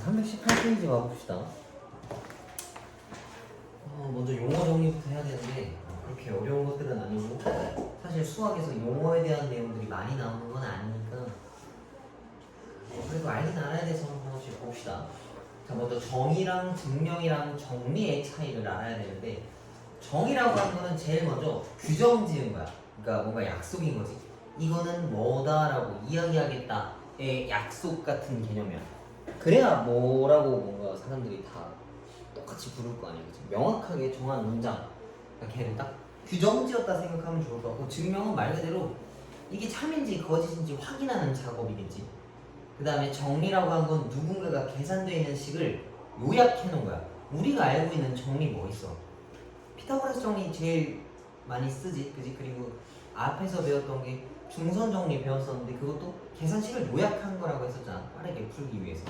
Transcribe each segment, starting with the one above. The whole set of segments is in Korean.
318페이지 봐봅시다. 먼저 용어 정리부터 해야 되는데 그렇게 어려운 것들은 아니고 사실 수학에서 용어에 대한 내용들이 많이 나오는 건 아니니까 그래도 알긴 알아야 돼서 하나씩 봅시다. 자, 먼저 정의랑 증명이랑 정리의 차이를 알아야 되는데 정의라고 하는 거는 제일 먼저 규정 지은 거야. 그러니까 뭔가 약속인 거지. 이거는 뭐다라고 이야기하겠다의 약속 같은 개념이야. 그래야 뭐라고 뭔가 사람들이 다 똑같이 부를 거 아니야. 그치? 명확하게 정한 문장. 그러니까 걔를 딱 규정 지었다 생각하면 좋을 것 같고, 증명은 말 그대로 이게 참인지 거짓인지 확인하는 작업이겠지. 그 다음에 정리라고 한 건 누군가가 계산되어 있는 식을 요약해 놓은 거야. 우리가 알고 있는 정리 뭐 있어? 피타고라스 정리 제일 많이 쓰지, 그지? 그리고 앞에서 배웠던 게 중선 정리 배웠었는데 그것도 계산식을 요약한 거라고 했었잖아. 빠르게 풀기 위해서.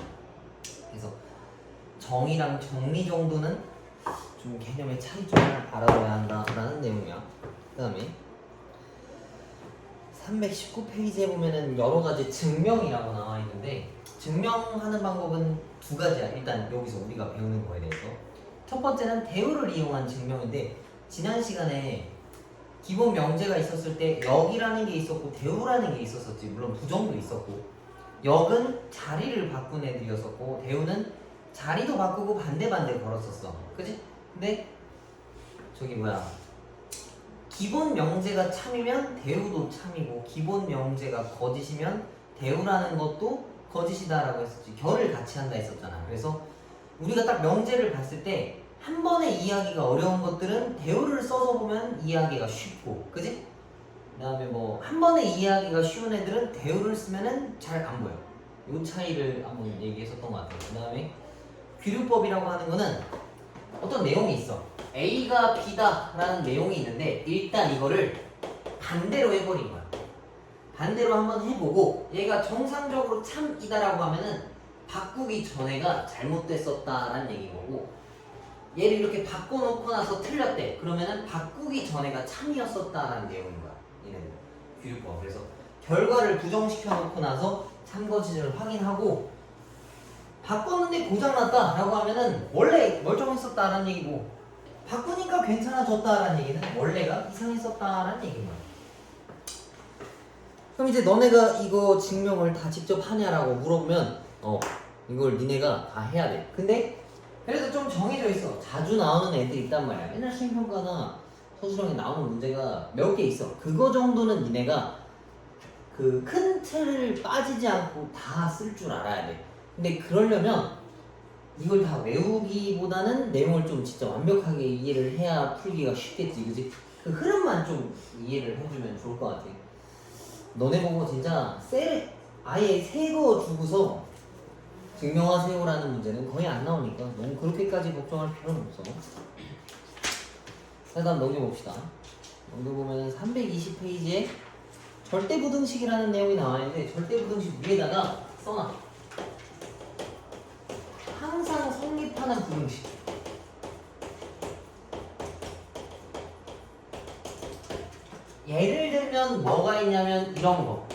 그래서 정의랑 정리 정도는 좀 개념의 차이점을 알아둬야 한다라는 내용이야. 그 다음에 319페이지에 보면은 여러 가지 증명이라고 나와 있는데 증명하는 방법은 두 가지야. 일단 여기서 우리가 배우는 거에 대해서 첫 번째는 대우를 이용한 증명인데, 지난 시간에 기본 명제가 있었을 때 역이라는 게 있었고 대우라는 게 있었었지. 물론 부정도 있었고, 역은 자리를 바꾼 애들이었었고 대우는 자리도 바꾸고 반대 걸었었어. 그지? 근데 저기 뭐야, 기본 명제가 참이면 대우도 참이고 기본 명제가 거짓이면 대우라는 것도 거짓이다라고 했었지. 결을 같이 한다 했었잖아. 그래서 우리가 딱 명제를 봤을 때 한 번에 이해하기가 어려운 것들은 대우를 써서 보면 이해하기가 쉽고, 그지? 그 다음에 뭐 한 번에 이해하기가 쉬운 애들은 대우를 쓰면은 잘 안 보여. 이 차이를 한번 얘기했었던 것 같아요. 그 다음에 귀류법이라고 하는 거는 어떤 내용이 있어. A가 B다 라는 내용이 있는데 일단 이거를 반대로 해버린 거야. 반대로 한번 해보고 얘가 정상적으로 참이다 라고 하면은 바꾸기 전에가 잘못됐었다라는 얘기인 거고, 얘를 이렇게 바꿔놓고 나서 틀렸대. 그러면은 바꾸기 전에가 참이었었다라는 내용인 거야. 얘네들 귀류법. 그래서 결과를 부정시켜 놓고 나서 참거짓을 확인하고 바꿨는데 고장났다 라고 하면은 원래 멀쩡했었다라는 얘기고, 바꾸니까 괜찮아졌다라는 얘기는 원래가 이상했었다라는 얘기인 거야. 그럼 이제 너네가 이거 증명을 다 직접 하냐라고 물어보면 이걸 니네가 다 해야 돼. 근데 그래도 좀 정해져 있어. 자주 나오는 애들이 있단 말이야. 맨날 수행평가나 서술형에 나오는 문제가 몇 개 있어. 그거 정도는 니네가 그 큰 틀을 빠지지 않고 다 쓸 줄 알아야 돼. 근데 그러려면 이걸 다 외우기보다는 내용을 좀 진짜 완벽하게 이해를 해야 풀기가 쉽겠지, 그지? 그 흐름만 좀 이해를 해주면 좋을 것 같아. 너네 보고 진짜 아예 새 거 주고서 증명하세요라는 문제는 거의 안 나오니까 너무 그렇게까지 걱정할 필요는 없어. 자, 다음 넘겨봅시다. 넘겨보면 320페이지에 절대부등식이라는 내용이 나와 있는데, 절대부등식 위에다가 써놔. 항상 성립하는 부등식. 예를 들면 뭐가 있냐면 이런 거.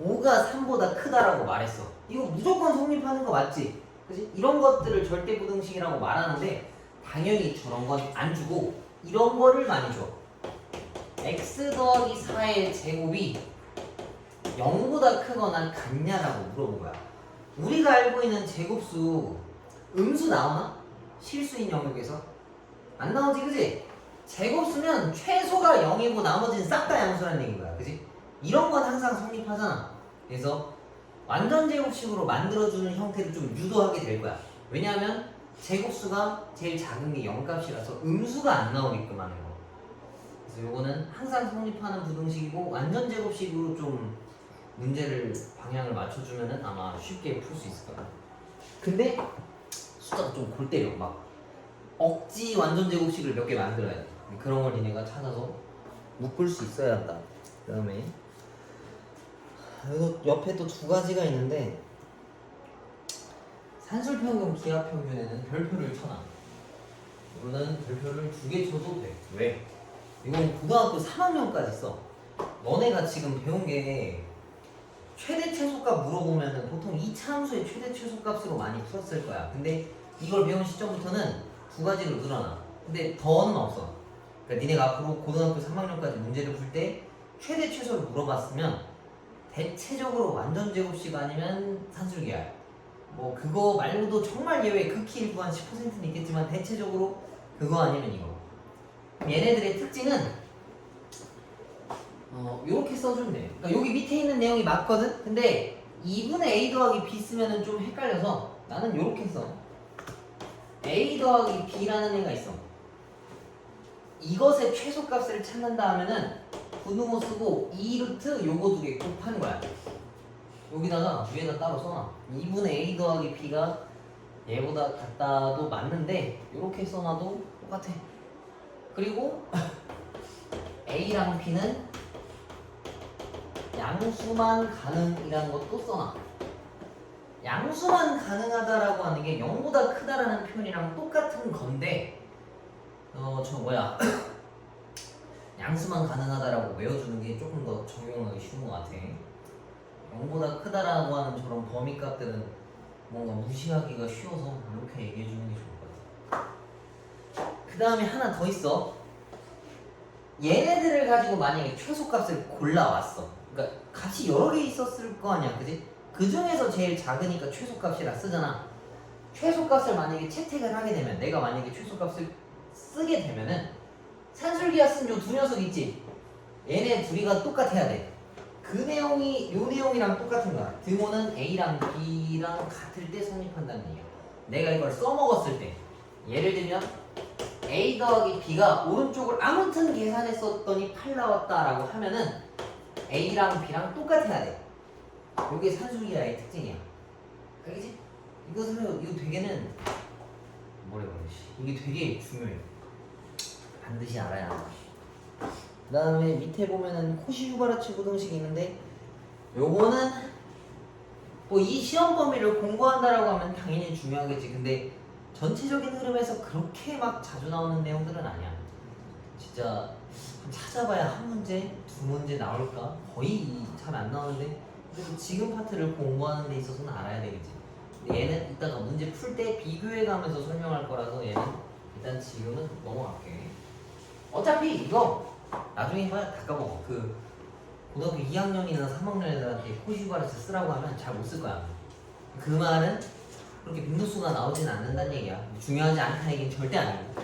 5가 3보다 크다라고 말했어. 이거 무조건 성립하는 거 맞지? 그치? 이런 것들을 절대부등식이라고 말하는데 당연히 저런 건 안 주고 이런 거를 많이 줘. x 더하기 4의 제곱이 0보다 크거나 같냐라고 물어본 거야. 우리가 알고 있는 제곱수 음수 나오나? 실수인 영역에서? 안 나오지, 그지? 제곱수면 최소가 0이고 나머지는 싹 다 양수라는 얘기인 거야, 그지? 이런 건 항상 성립하잖아. 그래서 완전 제곱식으로 만들어주는 형태를 좀 유도하게 될 거야. 왜냐하면 제곱수가 제일 작은 게 0값이라서 음수가 안 나오게끔 하는 거. 그래서 요거는 항상 성립하는 부등식이고 완전 제곱식으로 좀 문제를 방향을 맞춰주면은 아마 쉽게 풀 수 있을 거야. 근데 숫자가 좀 골 때려. 막 억지 완전 제곱식을 몇 개 만들어야 돼. 그런 걸 니네가 찾아서 묶을 수 있어야 한다. 그 다음에 이거 옆에 또 두 가지가 있는데, 산술평균, 기하평균에는 별표를 쳐놔. 이거는 별표를 2개 쳐도 돼. 왜? 이건 고등학교 3학년까지 써. 너네가 지금 배운 게 최대 최소값 물어보면은 보통 이 차함수의 최대 최소값으로 많이 풀었을 거야. 근데 이걸 배운 시점부터는 두 가지로 늘어나. 근데 더는 없어. 그러니까 니네가 앞으로 고등학교 3학년까지 문제를 풀 때 최대 최소를 물어봤으면 대체적으로 완전 제곱식 아니면 산술기야. 뭐 그거 말고도 정말 예외 극히 일부 한 10%는 있겠지만 대체적으로 그거 아니면 이거. 얘네들의 특징은 요렇게 써주면 돼. 그러니까 여기 밑에 있는 내용이 맞거든? 근데 2분의 a 더하기 b 쓰면은 좀 헷갈려서 나는 요렇게 써. a 더하기 b라는 애가 있어. 이것의 최소값을 찾는다 하면은 분모 쓰고 2루트 요거 두 개 곱하는 거야. 여기다가 위에다 따로 써놔. 2분의 a 더하기 b가 얘보다 같다도 맞는데 요렇게 써놔도 똑같아. 그리고 a랑 b는 양수만 가능이라는 것도 써놔. 양수만 가능하다라고 하는 게 0보다 크다라는 표현이랑 똑같은 건데 양수만 가능하다라고 외워주는 게 조금 더 적용하기 쉬운 것 같아. 0보다 크다라고 하는 저런 범위값들은 뭔가 무시하기가 쉬워서 이렇게 얘기해주는 게 좋을 것 같아. 그 다음에 하나 더 있어. 얘네들을 가지고 만약에 최소값을 골라왔어. 그러니까 값이 여러 개 있었을 거 아니야, 그지? 그 중에서 제일 작으니까 최소값이라 쓰잖아. 최소값을 만약에 채택을 하게 되면, 내가 만약에 최소값을 쓰게 되면은 산술기가 쓴 요 두 녀석 있지? 얘네 둘이가 똑같아야 돼. 그 내용이 요 내용이랑 똑같은 거야. 등호는 A랑 B랑 같을 때 성립한다는 얘기야. 내가 이걸 써먹었을 때, 예를 들면 A 더하기 B가 오른쪽을 아무튼 계산했었더니 8 나왔다라고 하면은 A랑 B랑 똑같아야 돼. 이게 산술기하의 특징이야. 알겠지? 이거 되게는 뭐래 그러지? 이게 되게 중요해. 반드시 알아야 한다. 그 다음에 밑에 보면은 코시-휴바르츠 부등식이 있는데 요거는 뭐 이 시험 범위를 공부한다라고 하면 당연히 중요하겠지. 근데 전체적인 흐름에서 그렇게 막 자주 나오는 내용들은 아니야. 진짜 찾아봐야 한 문제, 두 문제 나올까? 거의 잘 안 나오는데 그래도 지금 파트를 공부하는 데 있어서는 알아야 되겠지. 근데 얘는 이따가 문제 풀 때 비교해 가면서 설명할 거라서 얘는 일단 지금은 넘어갈게. 어차피 이거 나중에 봐야 다 까먹어. 그 고등학교 2학년이나 3학년 애들한테 코시-휴바르츠 쓰라고 하면 잘 못 쓸 거야. 그 말은 그렇게 빈도수가 나오진 않는다는 얘기야. 중요하지 않다는 얘기는 절대 아니고.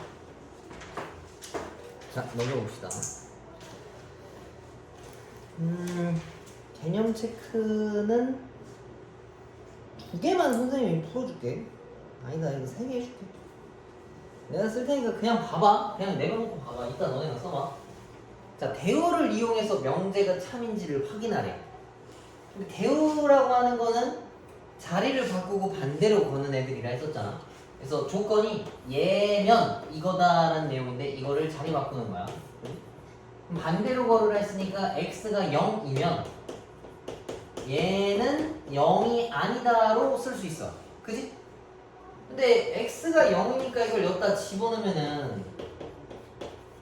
자, 넘겨봅시다. 개념 체크는 두 개만 선생님이 풀어줄게. 아니다, 이거 세 개 해줄게. 내가 쓸 테니까 그냥 봐봐. 그냥 내려놓고 봐봐. 이따 너네가 써봐. 자, 대우를 이용해서 명제가 참인지를 확인하래. 근데 대우라고 하는 거는 자리를 바꾸고 반대로 거는 애들이라 했었잖아. 그래서 조건이 얘면 이거다라는 내용인데 이거를 자리 바꾸는 거야. 그럼 반대로 거르라 했으니까 x가 0이면 얘는 0이 아니다로 쓸 수 있어. 그지? 근데 x가 0이니까 이걸 여기다 집어넣으면은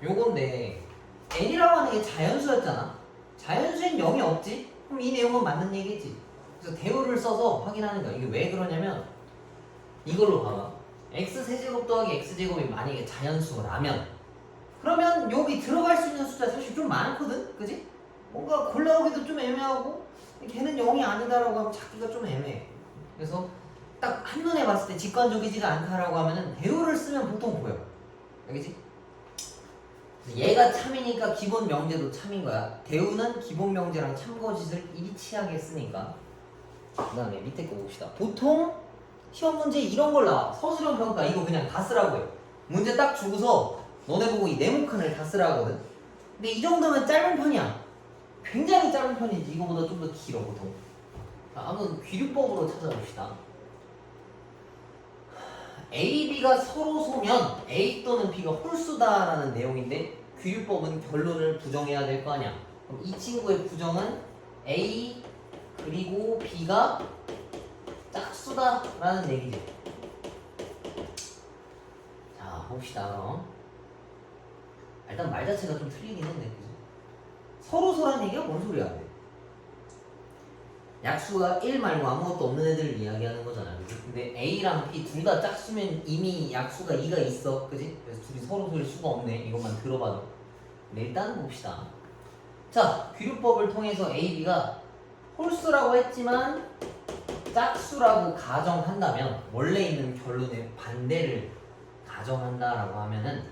요건데 n이라고 하는 게 자연수였잖아. 자연수엔 0이 없지? 그럼 이 내용은 맞는 얘기지. 그래서 대우를 써서 확인하는 거야. 이게 왜 그러냐면 이걸로 봐봐. x세제곱 더하기 x제곱이 만약에 자연수라면 그러면 여기 들어갈 수 있는 숫자 사실 좀 많거든? 그지? 뭔가 골라오기도 좀 애매하고 걔는 0이 아니다라고 하면 찾기가 좀 애매해. 그래서 딱 한눈에 봤을 때 직관적이지가 않다라고 하면은 대우를 쓰면 보통 보여. 알겠지? 얘가 참이니까 기본 명제도 참인 거야. 대우는 기본 명제랑 참거짓을 일치하게 쓰니까. 그 다음에 밑에 거 봅시다. 보통 시험 문제 이런 걸 나와. 서술형 평가 이거 그냥 다 쓰라고 해. 문제 딱 주고서 너네 보고 이 네모칸을 다 쓰라 하거든. 근데 이 정도면 짧은 편이야. 굉장히 짧은 편이지. 이거보다 좀 더 길어 보통. 자, 한번 귀류법으로 찾아봅시다. A, B가 서로 소면 A 또는 B가 홀수다라는 내용인데 귀류법은 결론을 부정해야 될 거 아니야. 그럼 이 친구의 부정은 A 그리고 B가 짝수다라는 얘기지. 자, 봅시다. 그럼 일단 말 자체가 좀 틀리긴 한데 그지? 서로 소란 얘기가 뭔 소리야? 약수가 1 말고 아무것도 없는 애들을 이야기하는 거잖아. 그치? 근데 A랑 B 둘 다 짝수면 이미 약수가 2가 있어. 그지? 그래서 둘이 서로 쏠 수가 없네. 이것만 들어봐도. 근데 일단 봅시다. 자, 귀류법을 통해서 A, B가 홀수라고 했지만 짝수라고 가정한다면 원래 있는 결론의 반대를 가정한다라고 하면은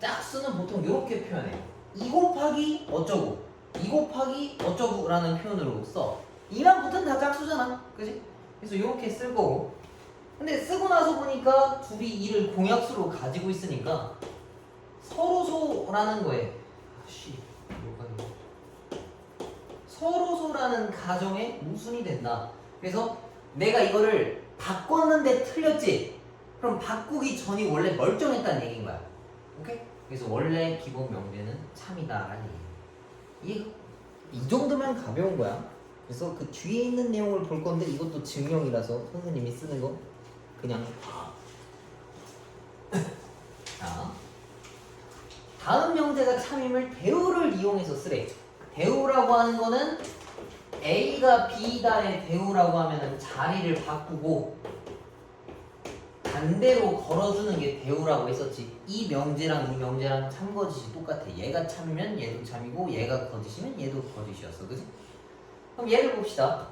짝수는 보통 이렇게 표현해요. 2 곱하기 어쩌고 2 곱하기 어쩌고 라는 표현으로 써. 2만 붙으면 다 짝수잖아. 그지? 그래서 이렇게 쓸 거고. 근데 쓰고 나서 보니까 둘이 2를 공약수로 가지고 있으니까 서로소라는 거에 서로소라는 가정에 모순이 된다. 그래서 내가 이거를 바꿨는데 틀렸지? 그럼 바꾸기 전이 원래 멀쩡했다는 얘기인 거야. 오케이? 그래서 원래 기본 명제는 참이다라는 얘기야. 이 정도면 가벼운 거야. 그래서 그 뒤에 있는 내용을 볼 건데 이것도 증명이라서 선생님이 쓰는 거 그냥 자, 다음 명제가 참임을 대우를 이용해서 쓰래. 대우라고 하는 거는 A가 B다의 대우라고 하면은 자리를 바꾸고 반대로 걸어주는 게 대우라고 했었지. 이 명제랑 이 명제랑 참거짓이 똑같아. 얘가 참이면 얘도 참이고 얘가 거짓이면 얘도 거짓이었어. 그지? 그럼 얘를 봅시다.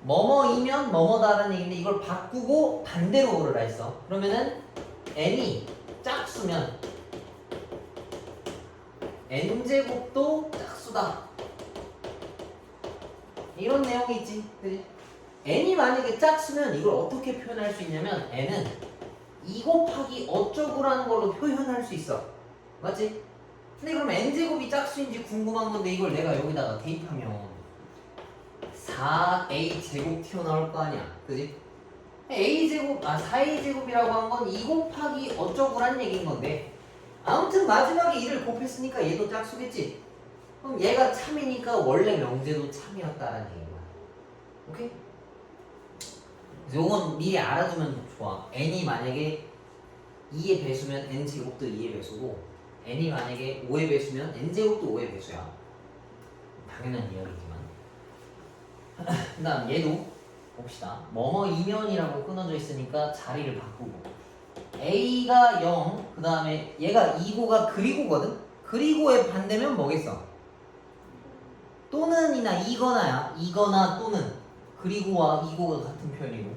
뭐뭐이면 뭐뭐다라는 얘기인데 이걸 바꾸고 반대로 오르라 했어. 그러면은 n이 짝수면 n제곱도 짝수다. 이런 내용이 있지. 그치? n이 만약에 짝수면 이걸 어떻게 표현할 수 있냐면 n은 2 곱하기 어쩌고라는 걸로 표현할 수 있어. 맞지? 근데 그럼 n제곱이 짝수인지 궁금한 건데 이걸 내가 여기다가 대입하면 4a제곱 튀어나올 거 아니야. 그지? a제곱, 4a제곱이라고 한 건 2 곱하기 어쩌고란 얘기인 건데 아무튼 마지막에 2를 곱했으니까 얘도 짝수겠지? 그럼 얘가 참이니까 원래 명제도 참이었다라는 얘기인 거야. 오케이? 그래서 요건 미리 알아두면 좋아. n이 만약에 2의 배수면 n제곱도 2의 배수고 n이 만약에 5의 배수면 n제곱도 5의 배수야. 당연한 이야기지만 그 다음 얘도 봅시다. 뭐뭐 이면이라고 끊어져 있으니까 자리를 바꾸고 A가 0, 그 다음에 얘가 2고가 그리고거든? 그리고의 반대면 뭐겠어? 또는이나 이거나야. 이거나 또는. 그리고와 이고가 같은 표현이고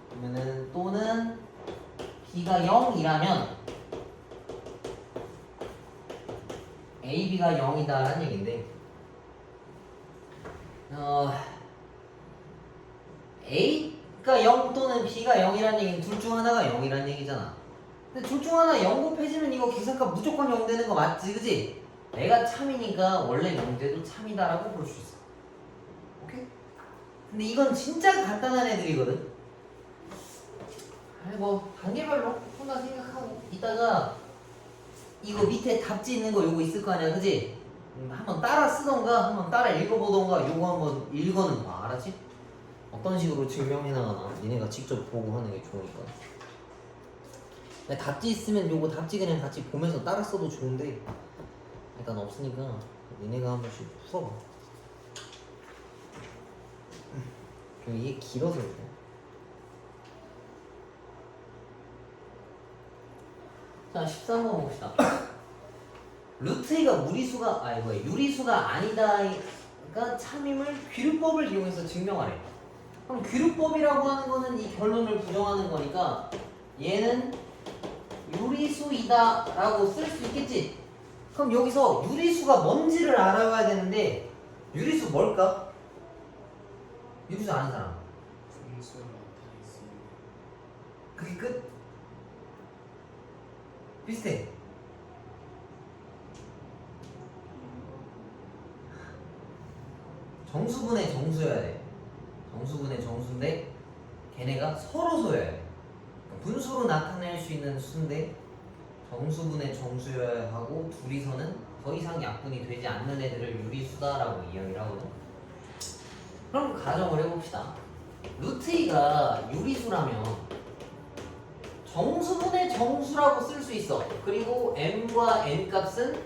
그러면은 또는 B가 0이라면 AB가 0이다 라는 얘기인데 A가 0 또는 B가 0이라는 얘기는 둘 중 하나가 0이라는 얘기잖아. 근데 둘 중 하나 0 곱해지면 이거 계산값 무조건 0 되는 거 맞지? 그지? 내가 참이니까 원래 명제도 참이다라고 볼 수 있어. 오케이? 근데 이건 진짜 간단한 애들이거든. 뭐 단계별로 혼자 생각하고 이따가 이거 밑에 답지 있는 거 요거 있을 거 아니야. 그지? 한번 따라 쓰던가 한번 따라 읽어보던가 요거 한번 읽어는 봐. 알았지? 어떤 식으로 증명해 나가나 니네가 직접 보고 하는 게 좋으니까. 답지 있으면 요거 답지 그냥 같이 보면서 따라 써도 좋은데 일단 없으니까 니네가 한 번씩 풀어봐. 이게 길어서 그래. 자 13번 봅시다. 루트 2가 무리수가 유리수가 아니다가 참임을 귀류법을 이용해서 증명하래. 그럼 귀류법이라고 하는 거는 이 결론을 부정하는 거니까 얘는 유리수이다 라고 쓸 수 있겠지? 그럼 여기서 유리수가 뭔지를 알아봐야 되는데 유리수 뭘까? 유리수 아는 사람? 그게 끝? 비슷해. 정수분의 정수여야 돼. 정수분의 정수인데 걔네가 서로소여야 돼. 분수로 나타낼 수 있는 수인데 정수분의 정수여야 하고 둘이서는 더 이상 약분이 되지 않는 애들을 유리수다라고 이야기를 하거든. 그럼 가정을 해봅시다. 루트 2가 유리수라면 정수분의 정수라고 쓸 수 있어. 그리고 m과 n 값은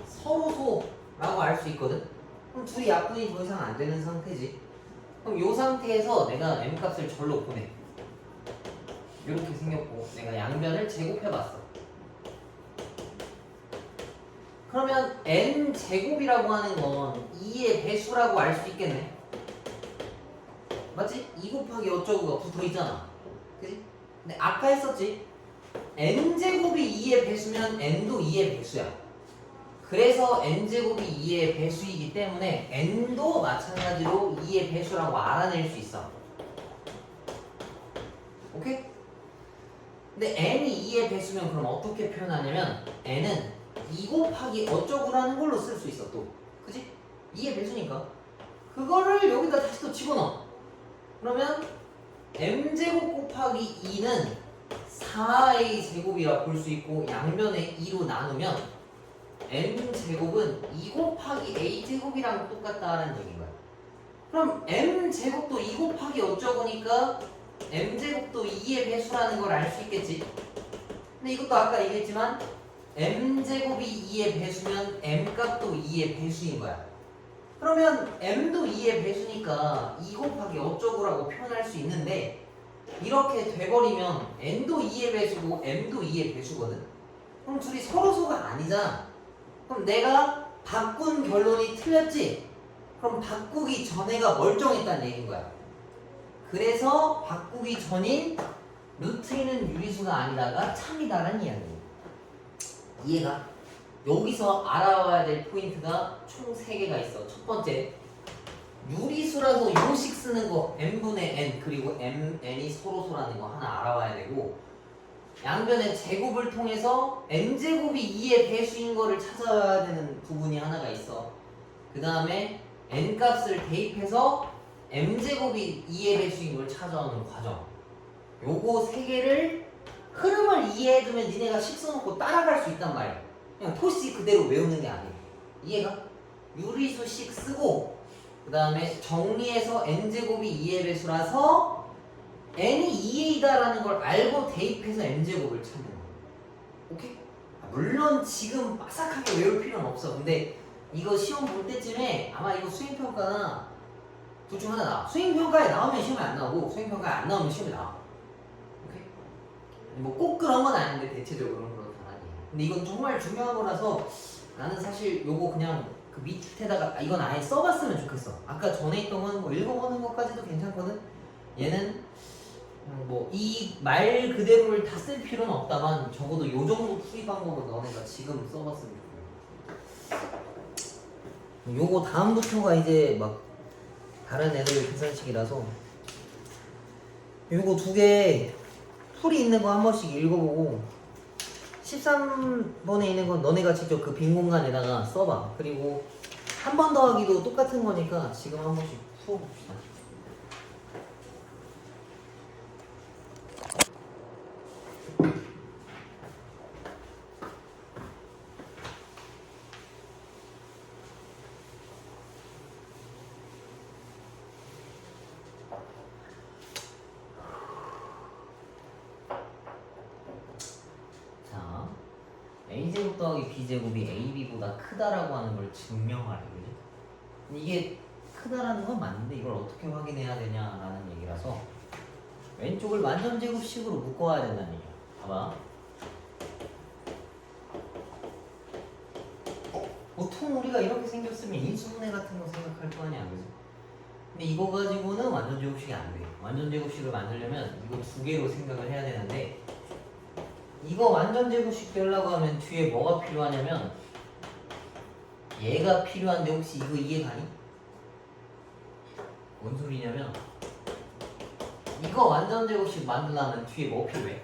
서로소라고 알 수 있거든. 그럼 둘이 약분이 더 이상 안 되는 상태지. 그럼 이 상태에서 내가 m 값을 절로 보내. 이렇게 생겼고 내가 양변을 제곱해봤어. 그러면 n 제곱이라고 하는 건 2의 배수라고 알 수 있겠네. 맞지? 2 곱하기 어쩌고가 붙어있잖아. 그치? 근데 아까 했었지? n제곱이 2의 배수면 n도 2의 배수야. 그래서 n제곱이 2의 배수이기 때문에 n도 마찬가지로 2의 배수라고 알아낼 수 있어. 오케이? 근데 n이 2의 배수면 그럼 어떻게 표현하냐면 n은 2 곱하기 어쩌고라는 걸로 쓸 수 있어 또. 그치? 2의 배수니까. 그거를 여기다 다시 또 집어넣어. 그러면 m제곱 곱하기 2는 4a 제곱이라 볼 수 있고 양변에 2로 나누면 m제곱은 2 곱하기 a제곱이랑 똑같다는 얘기인 거야. 그럼 m제곱도 2 곱하기 어쩌고니까 m제곱도 2의 배수라는 걸 알 수 있겠지. 근데 이것도 아까 얘기했지만 m제곱이 2의 배수면 m값도 2의 배수인 거야. 그러면 m도 2의 배수니까 2 곱하기 어쩌고라고 표현할 수 있는데 이렇게 돼버리면 n도 2의 배수고 m도 2의 배수거든. 그럼 둘이 서로서가 아니잖아. 그럼 내가 바꾼 결론이 틀렸지? 그럼 바꾸기 전에가 멀쩡했다는 얘기인 거야. 그래서 바꾸기 전인 루트인은 유리수가 아니다가 참이다라는 이야기야. 이해가? 여기서 알아와야 될 포인트가 총 3개가 있어. 첫 번째, 유리수라서 요식 쓰는 거 n분의 n 그리고 n이 서로소라는 거 하나 알아와야 되고, 양변의 제곱을 통해서 n제곱이 2의 배수인 거를 찾아야 되는 부분이 하나가 있어. 그 다음에 n값을 대입해서 m제곱이 2의 배수인 걸 찾아오는 과정. 요거 3개를 흐름을 이해해두면 니네가 식 써놓고 따라갈 수 있단 말이야. 그냥 토시 그대로 외우는 게 아니야. 이해가? 유리수식 쓰고 그 다음에 정리해서 n제곱이 2의 배수라서 n이 2a다라는 걸 알고 대입해서 n제곱을 찾는 거야. 오케이? 물론 지금 빠삭하게 외울 필요는 없어. 근데 이거 시험 볼 때쯤에 아마 이거 수행평가나 둘 중 하나 나와. 수행평가에 나오면 시험에 안 나오고 수행평가에 안 나오면 시험에 나와. 오케이? 뭐 꼭 그런 건 아닌데 대체적으로는 그렇다는 얘기야. 근데 이건 정말 중요한 거라서 나는 사실 요거 그냥 그 밑에다가 이건 아예 써봤으면 좋겠어. 아까 전에 있던 건 뭐 읽어보는 것까지도 괜찮거든. 얘는 뭐 이 말 그대로를 다 쓸 필요는 없다만 적어도 요 정도 풀이 방법은 너네가 지금 써봤으면 좋겠어. 요거 다음부터가 이제 막 다른 애들 계산식이라서 요거 2개 풀이 있는 거 한 번씩 읽어보고 13번에 있는 건 너네가 직접 그 빈 공간에다가 써봐. 그리고 한 번 더 하기도 똑같은 거니까 지금 한 번씩 풀어봅시다. a제곱 더하기 b제곱이 ab보다 크다라고 하는 걸 증명하래. 그지? 이게 크다라는 건 맞는데 이걸 어떻게 확인해야 되냐라는 얘기라서 왼쪽을 완전제곱식으로 묶어야 된다는 얘기야. 봐봐. 보통 우리가 이렇게 생겼으면 인수분해 같은 거 생각할 거 아니야. 그지? 근데 이거 가지고는 완전제곱식이 안 돼. 완전제곱식을 만들려면 이거 2개로 생각을 해야 되는데 이거 완전제곱식 되려고 하면 뒤에 뭐가 필요하냐면 얘가 필요한데 혹시 이거 이해가니? 뭔 소리냐면 이거 완전제곱식 만들려면 뒤에 뭐 필요해?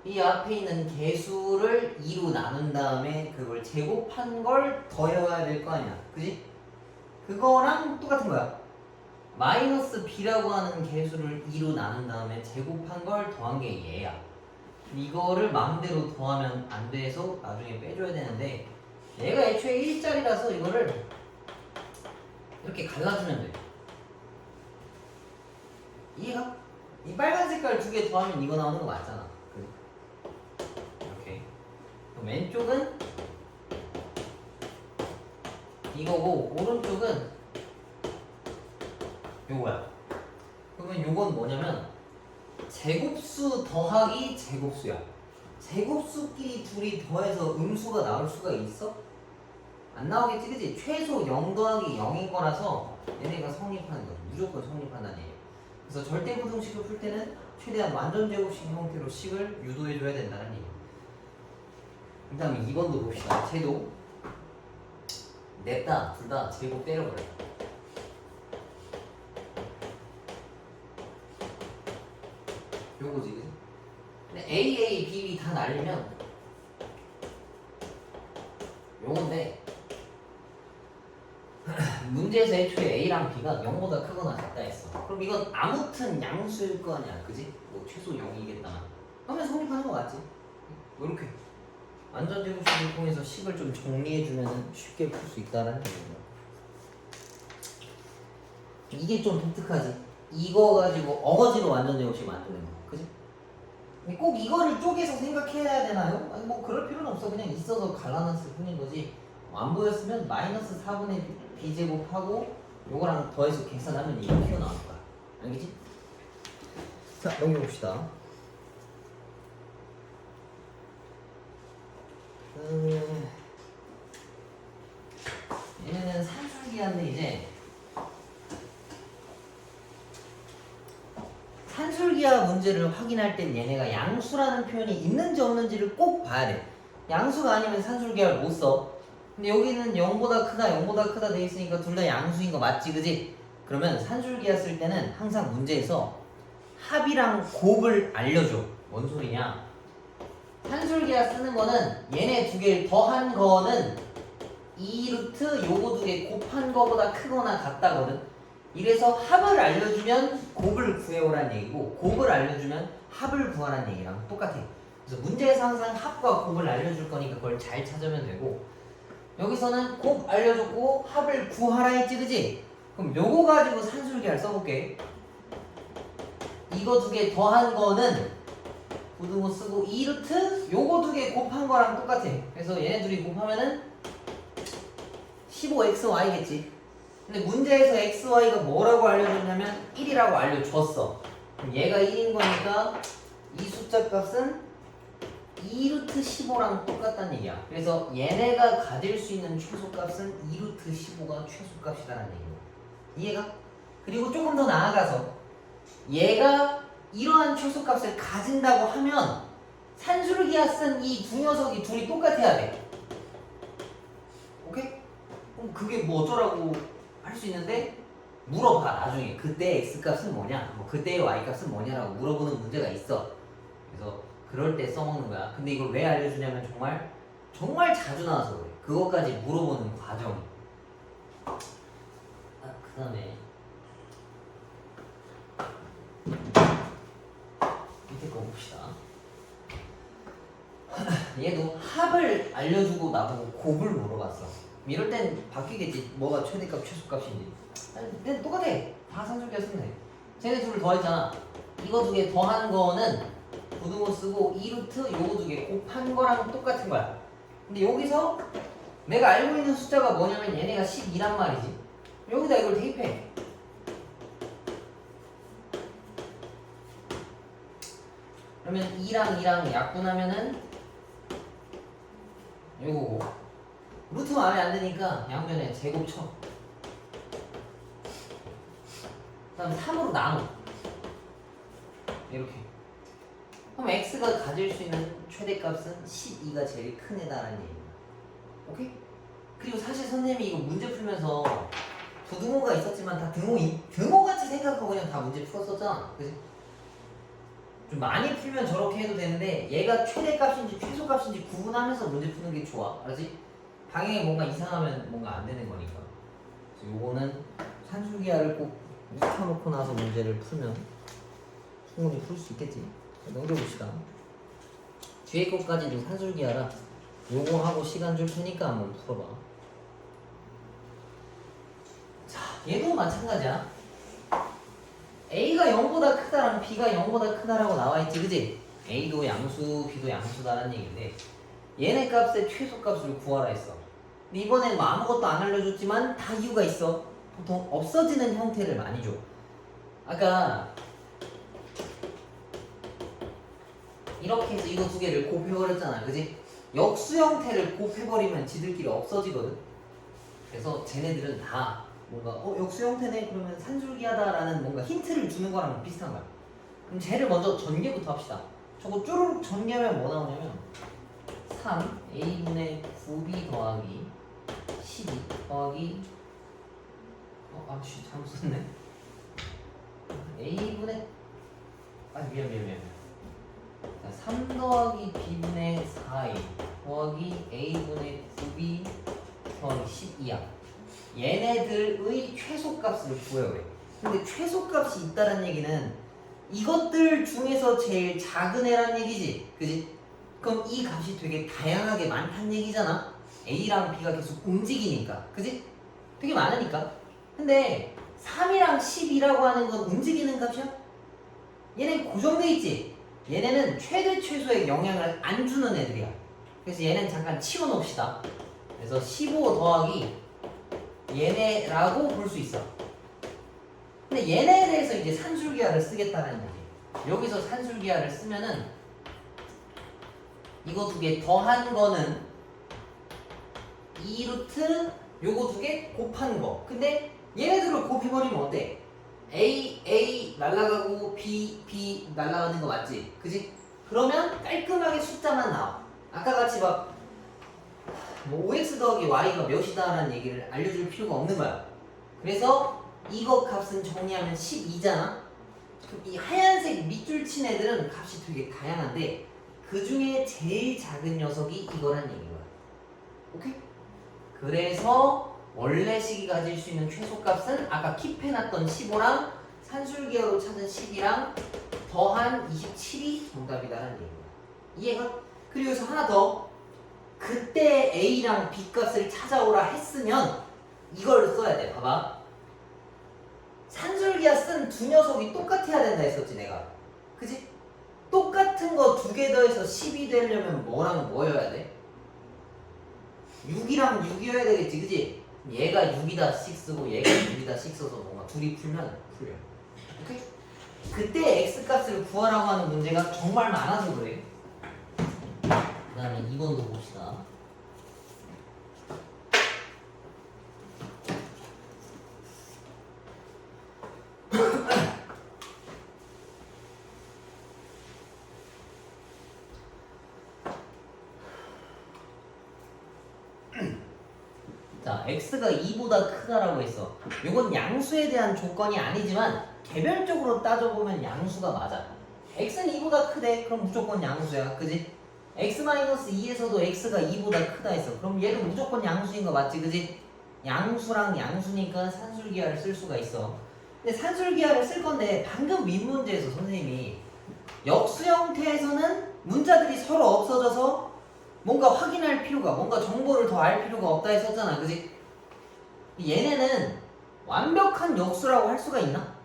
이 앞에 있는 개수를 2로 나눈 다음에 그걸 제곱한 걸 더해야 될 거 아니야. 그지? 그거랑 똑같은 거야. 마이너스 b라고 하는 개수를 2로 나눈 다음에 제곱한 걸 더한 게 얘야. 이거를 마음대로 더하면 안 돼서 나중에 빼줘야 되는데 얘가 애초에 1짜리라서 이거를 이렇게 갈라주면 돼. 이해가? 이 빨간 색깔 2개 더하면 이거 나오는 거 맞잖아. 이렇게. 그럼 왼쪽은 이거고 오른쪽은 요거야. 그러면 요건 뭐냐면 제곱수 더하기 제곱수야. 제곱수끼리 둘이 더해서 음수가 나올 수가 있어? 안 나오겠지, 그치? 최소 0 더하기 0인 거라서 얘네가 성립하는 거지. 무조건 성립한다는 얘기야. 그래서 절대부등식을 풀 때는 최대한 완전제곱식 형태로 식을 유도해줘야 된다는 얘기야. 그 다음에 2번도 봅시다. 쟤도 냈다, 둘 다 제곱 때려버려. 요거지, 그치? 근데 A, B, B 다 날리면 요건데 문제에서 애초에 A랑 B가 0보다 크거나 같다 했어. 그럼 이건 아무튼 양수일 거 아니야, 그지? 뭐 최소 0이겠다. 그러면 성립하는 거 맞지? 이렇게 완전제곱식을 통해서 식을 좀 정리해주면 쉽게 풀 수 있다는 얘기야. 이게 좀 독특하지? 이거 가지고 어거지로 완전제곱식 만드는 거, 그지? 근데 꼭 이거를 쪼개서 생각해야 되나요? 아니 뭐 그럴 필요는 없어. 그냥 있어서 갈라놨을 뿐인 거지. 안 보였으면 마이너스 4분의 b제곱하고 요거랑 더해서 계산하면 이거 튀어나올 거야. 알겠지? 자, 넘겨봅시다. 얘네는 산술기한데 이제 산술기하 문제를 확인할 땐 얘네가 양수라는 표현이 있는지 없는지를 꼭 봐야 돼. 양수가 아니면 산술기하를 못 써. 근데 여기는 0보다 크다, 0보다 크다 돼 있으니까 둘 다 양수인 거 맞지, 그지? 그러면 산술기하 쓸 때는 항상 문제에서 합이랑 곱을 알려줘. 뭔 소리냐? 산술기하 쓰는 거는 얘네 두 개를 더한 거는 2루트 요거 두 개 곱한 거보다 크거나 같다거든. 이래서 합을 알려주면 곱을 구해오란 얘기고 곱을 알려주면 합을 구하란 얘기랑 똑같아. 그래서 문제에서 항상 합과 곱을 알려줄 거니까 그걸 잘 찾으면 되고 여기서는 곱 알려줬고 합을 구하라 했지, 그지? 그럼 요거 가지고 산술기하를 써볼게. 이거 두 개 더한 거는 부등호 쓰고 2루트 요거 두 개 곱한 거랑 똑같아. 그래서 얘네 둘이 곱하면은 15xy겠지. 근데 문제에서 xy가 뭐라고 알려줬냐면 1이라고 알려줬어. 그럼 얘가 1인 거니까 이 숫자 값은 2루트 15랑 똑같다는 얘기야. 그래서 얘네가 가질 수 있는 최소값은 2루트 15가 최소값이라는 얘기야. 이해가? 그리고 조금 더 나아가서 얘가 이러한 최소값을 가진다고 하면 산술기하 쓴 이 두 녀석이 둘이 똑같아야 돼. 오케이? 그럼 그게 뭐 어쩌라고 할 수 있는데 물어봐 나중에. 그때 x값은 뭐냐? 뭐 그때의 y값은 뭐냐라고 물어보는 문제가 있어. 그래서 그럴 때 써먹는 거야. 근데 이걸 왜 알려주냐면 정말 자주 나와서 그래. 그것까지 물어보는 과정이. 그 다음에 밑에 거 봅시다. 얘도 합을 알려주고 나보고 곱을 물어봤어. 이럴 땐 바뀌겠지. 뭐가 최대값 최소값인지. 근데 똑같아. 다 산술기하 쓰면 돼. 쟤네 둘을 더했잖아. 이거 두 개 더한 거는 부등호 쓰고 2루트 요거 두 개 곱한 거랑 똑같은 거야. 근데 여기서 내가 알고 있는 숫자가 뭐냐면 얘네가 12란 말이지. 여기다 이걸 대입해. 그러면 2랑 약분하면은 요거고 루트 마음에 안 드니까 양변에 제곱 쳐. 그 다음 3으로 나눠. 이렇게. 그럼 x가 가질 수 있는 최대값은 12가 제일 큰 애다라는 얘기입니다. 오케이? 그리고 사실 선생님이 이거 문제 풀면서 부등호가 있었지만 다 등호같이 생각하고 그냥 다 문제 풀었었잖아. 그치? 좀 많이 풀면 저렇게 해도 되는데 얘가 최대값인지 최소값인지 구분하면서 문제 푸는 게 좋아. 알았지? 방향이 뭔가 이상하면 뭔가 안 되는 거니까. 그래서 요거는 산술기하를 꼭 익혀놓고 나서 문제를 풀면 충분히 풀 수 있겠지. 넘겨봅시다. 뒤에 것까지도 산술기하라. 요거 하고 시간 줄 테니까 한번 풀어봐. 자, 얘도 마찬가지야. A가 0보다 크다랑 B가 0보다 크다라고 나와있지, 그지? A도 양수, B도 양수다라는 얘기인데 얘네 값의 최소값을 구하라 했어. 근데 이번엔 뭐 아무것도 안 알려줬지만 다 이유가 있어. 보통 없어지는 형태를 많이 줘. 아까 이렇게 해서 이거 두 개를 곱해버렸잖아, 그지? 역수 형태를 곱해버리면 지들끼리 없어지거든. 그래서 쟤네들은 다 뭔가 역수 형태네 그러면 산술기하다라는 뭔가 힌트를 주는 거랑 비슷한 거야. 그럼 쟤를 먼저 전개부터 합시다. 저거 쭈루룩 전개하면 뭐 나오냐면 3a분의 9b 더하기 12 더하기 잘못 썼네. a분의 미안. 자, 3 더하기 b분의 4a 더하기 a분의 9b 더하기 12야. 얘네들의 최소값을 구해오래. 근데 최소값이 있다는 얘기는 이것들 중에서 제일 작은 애란 얘기지, 그지? 그럼 이 값이 되게 다양하게 많다는 얘기잖아. a랑 b가 계속 움직이니까, 그지? 되게 많으니까. 근데 3이랑 12라고 하는 건 움직이는 값이야? 얘는 고정돼 있지. 얘네는 최대 최소의 영향을 안 주는 애들이야. 그래서 얘는 잠깐 치워놓읍시다. 그래서 15 더하기 얘네라고 볼 수 있어. 근데 얘네에 대해서 이제 산술기하를 쓰겠다는 얘기. 여기서 산술기하를 쓰면은 이거 두 개 더한 거는 2루트 요거 두 개 곱한 거. 근데 얘네들을 곱해버리면 어때? A 날라가고 B 날라가는 거 맞지? 그지? 그러면 깔끔하게 숫자만 나와. 아까 같이 막 뭐 OX 더하기 Y가 몇이다 라는 얘기를 알려줄 필요가 없는 거야. 그래서 이거 값은 정리하면 12잖아? 이 하얀색 밑줄 친 애들은 값이 되게 다양한데 그 중에 제일 작은 녀석이 이거란 얘기인 거야. 오케이? 그래서 원래 식이 가질 수 있는 최소값은 아까 킵해놨던 15랑 산술기하로 찾은 10이랑 더한 27이 정답이다라는 얘기인 거야. 이해가? 그리고 여기서 하나 더. 그때 A랑 B 값을 찾아오라 했으면 이걸 써야 돼. 봐봐. 산술기하 쓴 두 녀석이 똑같아야 된다 했었지 내가. 그지? 똑같은 거 두 개 더해서 10이 되려면 뭐랑 뭐여야 돼? 6이랑 6이어야 되겠지, 그지? 얘가 6이다 씩 쓰고 얘가 6이다 씩 써서 뭔가 둘이 풀면 풀려. 오케이? 그때 x 값을 구하라고 하는 문제가 정말 많아서 그래. 그 다음에 2번도 봅시다. 자, x가 2보다 크다라고 했어. 이건 양수에 대한 조건이 아니지만 개별적으로 따져보면 양수가 맞아. x는 2보다 크대. 그럼 무조건 양수야. 그지? x-2에서도 x가 2보다 크다 했어. 그럼 얘도 무조건 양수인 거 맞지? 그지? 양수랑 양수니까 산술기하를 쓸 수가 있어. 근데 산술기하를 쓸 건데 방금 윗문제에서 선생님이 역수 형태에서는 문자들이 서로 없어져서 뭔가 확인할 필요가, 뭔가 정보를 더 알 필요가 없다 했었잖아. 그지? 얘네는 완벽한 역수라고 할 수가 있나?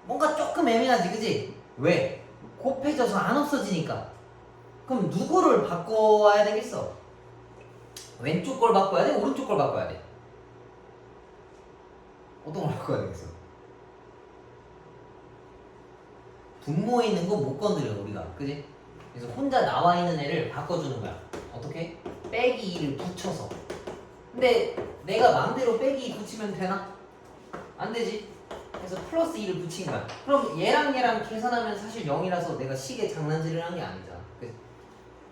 뭔가 조금 애매하지. 그지? 왜? 곱해져서 안 없어지니까. 그럼 누구를 바꿔야 되겠어? 왼쪽 걸 바꿔야 돼? 오른쪽 걸 바꿔야 돼? 어떤 걸 바꿔야 되겠어? 분모에 있는 거 못 건드려 우리가. 그지? 그래서 혼자 나와 있는 애를 바꿔주는 거야. 어떻게? 빼기 2를 붙여서. 근데 내가 마음대로 빼기 2 붙이면 되나? 안 되지. 그래서 플러스 2를 붙인 거야. 그럼 얘랑 계산하면 사실 0이라서 내가 식에 장난질을 한 게 아니잖아. 그치?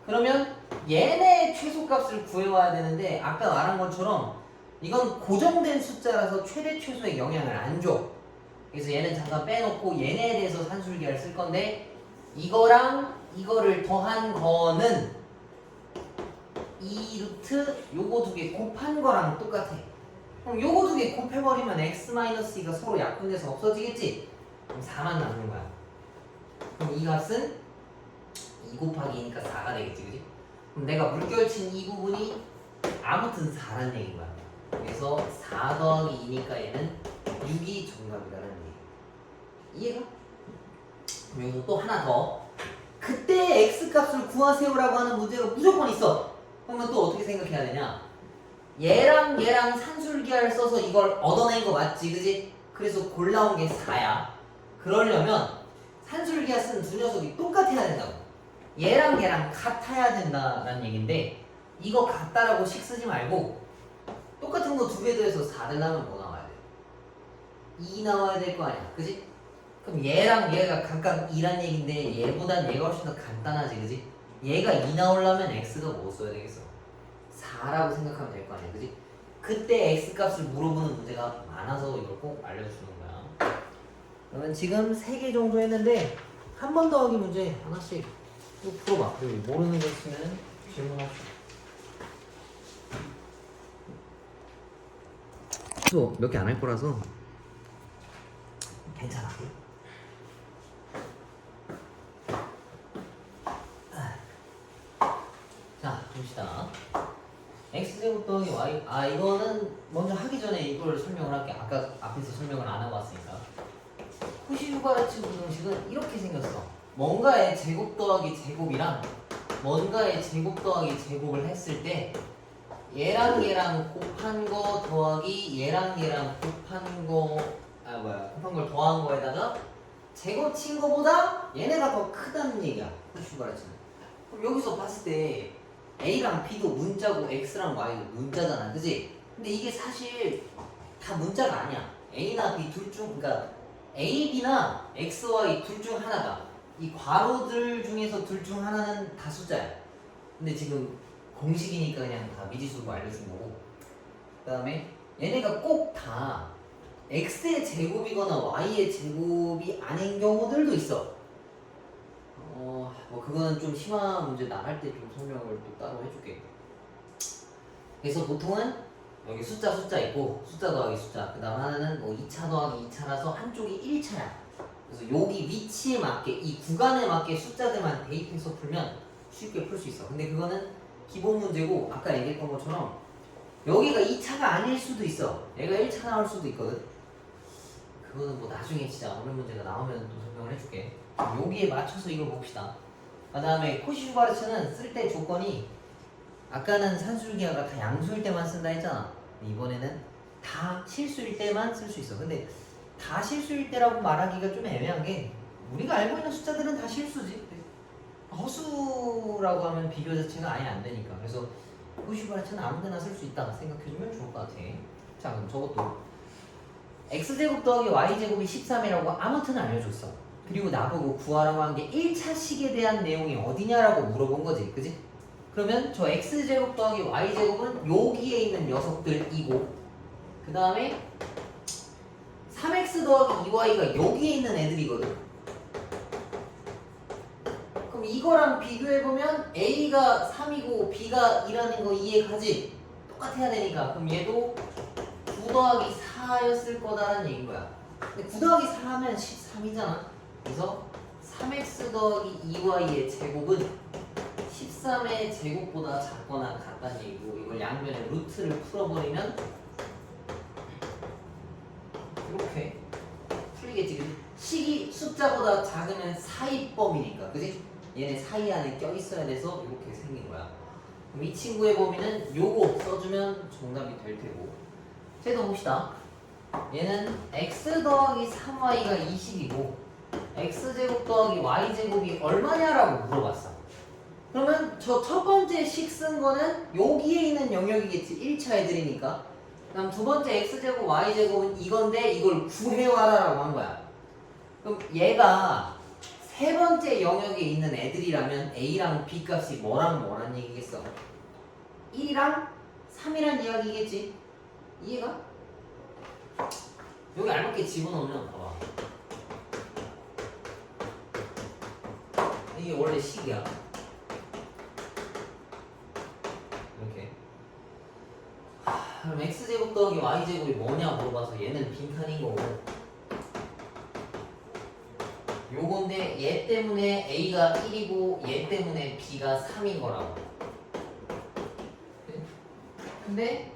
그러면 얘네 최소값을 구해와야 되는데 아까 말한 것처럼 이건 고정된 숫자라서 최대 최소의 영향을 안 줘. 그래서 얘는 잠깐 빼놓고 얘네에 대해서 산술기하를 쓸 건데 이거랑 이거를 더한 거는 2루트 요거 두 개 곱한 거랑 똑같아. 그럼 요거 두 개 곱해버리면 x-2가 서로 약분돼서 없어지겠지? 그럼 4만 남는 거야. 그럼 이 값은 2 곱하기 2니까 4가 되겠지, 그지? 그럼 내가 물결친 이 부분이 아무튼 4라는 얘기인 거야. 그래서 4 더하기 2니까 얘는 6이 정답이라는 얘기. 이해가? 그럼 여기서 또 하나 더. 그때 x값을 구하세요라고 하는 문제가 무조건 있어. 그러면 또 어떻게 생각해야 되냐? 얘랑 산술기하를 써서 이걸 얻어낸 거 맞지, 그지? 그래서 골라온 게 4야. 그러려면 산술기가 쓴 두 녀석이 똑같아야 된다고. 얘랑 얘랑 같아야 된다라는 얘기인데 이거 같다라고 식 쓰지 말고 똑같은 거 두 개 더해서 4 되려면 뭐 나와야 돼? 2 나와야 될 거 아니야, 그지? 그럼 얘랑 얘가 각각 2란 얘기인데 얘보단 얘가 훨씬 더 간단하지, 그지? 얘가 2 나오려면 x가 뭐 써야 되겠어? 4라고 생각하면 될 거 아니야, 그지? 그때 x 값을 물어보는 문제가 많아서 이걸 꼭 알려주는 거야. 그러면 지금 3개 정도 했는데 한 번 더하기 문제 하나씩 쭉 풀어봐. 그리고 모르는 거 있으면 질문합시다. 또 몇 개 안 할 거라서 괜찮아. 자, 봅시다. x제곱 더하기 y. 이거는 먼저 하기 전에 이걸 설명을 할게. 아까 앞에서 설명을 안 하고 왔으니까. 쿠시-유바르트 부등식은 이렇게 생겼어. 뭔가의 제곱 더하기 제곱이랑 뭔가의 제곱 더하기 제곱을 했을 때 얘랑 얘랑 곱한 거 더하기 얘랑 얘랑 곱한 걸 더한 거에다가 제곱 친 거보다 얘네가 더 크다는 얘기야. 쿠시-유바르트는. 그럼 여기서 봤을 때 A랑 B도 문자고 X랑 Y도 문자잖아, 그지? 근데 이게 사실 다 문자가 아니야. A나 B 둘 중, 그러니까 A, B나 X, Y 둘 중 하나다. 이 괄호들 중에서 둘 중 하나는 다 숫자야. 근데 지금 공식이니까 그냥 다 미지수로 알려준 거고. 그 다음에 얘네가 꼭 다 X의 제곱이거나 Y의 제곱이 아닌 경우들도 있어. 뭐 그거는 좀 심화 문제 나갈 때 좀 설명을 또 따로 해줄게. 그래서 보통은 여기 숫자 있고 숫자 더하기 숫자, 그 다음 하나는 뭐 2차 더하기 2차라서 한쪽이 1차야. 그래서 여기 위치에 맞게 이 구간에 맞게 숫자들만 대입해서 풀면 쉽게 풀 수 있어. 근데 그거는 기본 문제고 아까 얘기했던 것처럼 여기가 2차가 아닐 수도 있어. 얘가 1차 나올 수도 있거든. 그거는 뭐 나중에 진짜 어려운 문제가 나오면 또 설명을 해줄게. 여기에 맞춰서 이거 봅시다. 그 다음에 코시-유바르트는 쓸 때 조건이 아까는 산술기하가 다 양수일 때만 쓴다 했잖아. 이번에는 다 실수일 때만 쓸 수 있어. 근데 다 실수일 때라고 말하기가 좀 애매한 게 우리가 알고 있는 숫자들은 다 실수지. 허수라고 하면 비교 자체가 아예 안 되니까. 그래서 코시-유바르트는 아무데나 쓸 수 있다 생각해주면 좋을 것 같아. 자, 그럼 저것도 x제곱 더하기 y제곱이 13이라고 아무튼 알려줬어. 그리고 나보고 구하라고 한 게 1차식에 대한 내용이 어디냐라고 물어본 거지, 그지? 그러면 저 x제곱 더하기 y제곱은 여기에 있는 녀석들이고 그 다음에 3x 더하기 2y가 여기에 있는 애들이거든. 그럼 이거랑 비교해보면 a가 3이고 b가 2라는 거 이해가지? 똑같아야 되니까. 그럼 얘도 9 더하기 4였을 거다라는 얘기인 거야. 근데 9 더하기 4 하면 13이잖아. 그래서 3x 더하기 2y의 제곱은 13의 제곱보다 작거나 같다는 얘기고 이걸 양면에 루트를 풀어버리면 이렇게 풀리겠지, 그지? 식이 숫자보다 작으면 사이범위니까, 그지? 얘네 사이 안에 껴있어야 돼서 이렇게 생긴 거야. 그럼 이 친구의 범위는 요거 써주면 정답이 될 테고. 쟤도 봅시다. 얘는 x 더하기 3y가 20이고 x제곱 더하기 y제곱이 얼마냐라고 물어봤어. 그러면 저 첫 번째 식 쓴 거는 여기에 있는 영역이겠지. 1차 애들이니까. 그다음 두 번째 x제곱 y제곱은 이건데 이걸 구해와라라고 한 거야. 그럼 얘가 세 번째 영역에 있는 애들이라면 a랑 b 값이 뭐랑 얘기겠어? 1이랑 3이란 이야기겠지. 이해가? 여기 알맞게 집어넣으면 봐봐. 이게 원래 식이야. 이렇게. 그럼 x제곱 더하기 y제곱이 뭐냐 물어봐서 얘는 빈칸인 거고 요건데 얘 때문에 a가 1이고 얘 때문에 b가 3인 거라고. 근데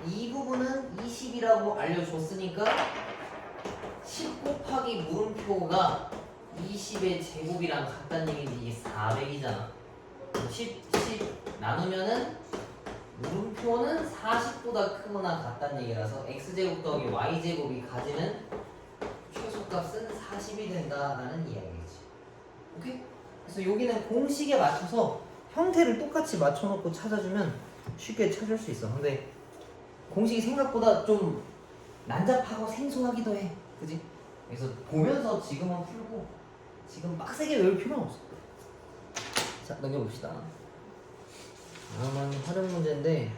이 부분은 20이라고 알려줬으니까 10 곱하기 물음표가 20의 제곱이랑 같다는 얘기인데 이게 400이잖아. 10 나누면은 물음표는 40보다 크거나 같다는 얘기라서 x제곱 더하기 y제곱이 가지는 최소값은 40이 된다라는 이야기겠지. 오케이? 그래서 여기는 공식에 맞춰서 형태를 똑같이 맞춰놓고 찾아주면 쉽게 찾을 수 있어. 근데 공식이 생각보다 좀 난잡하고 생소하기도 해. 그지? 그래서 보면서 지금은 풀고 지금 빡세게 외울 필요는 없어. 자, 넘겨봅시다. 다음은 활용 문제인데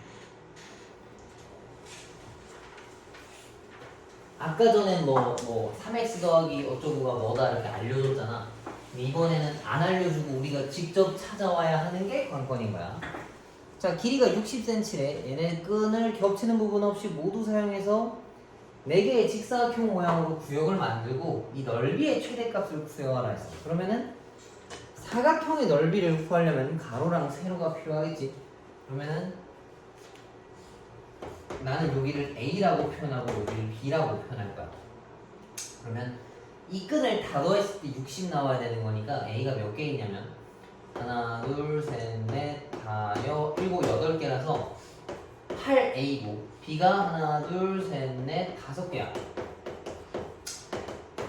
아까 전엔 뭐 3x 더하기 어쩌고가 뭐다 이렇게 알려줬잖아. 이번에는 안 알려주고 우리가 직접 찾아와야 하는 게 관건인 거야. 자, 길이가 60cm래. 얘네 끈을 겹치는 부분 없이 모두 사용해서 4개의 직사각형 모양으로 구역을 만들고 이 넓이의 최대값을 구해와라 했어. 그러면은 사각형의 넓이를 구하려면 가로랑 세로가 필요하겠지. 그러면은 나는 여기를 A라고 표현하고 여기를 B라고 표현할 거야. 그러면 이 끈을 다 더했을 때 60 나와야 되는 거니까 A가 몇 개 있냐면 하나, 둘, 셋, 넷, 다, 여, 일곱, 8개라서 8A고 B가 하나, 둘, 셋, 넷, 5개야.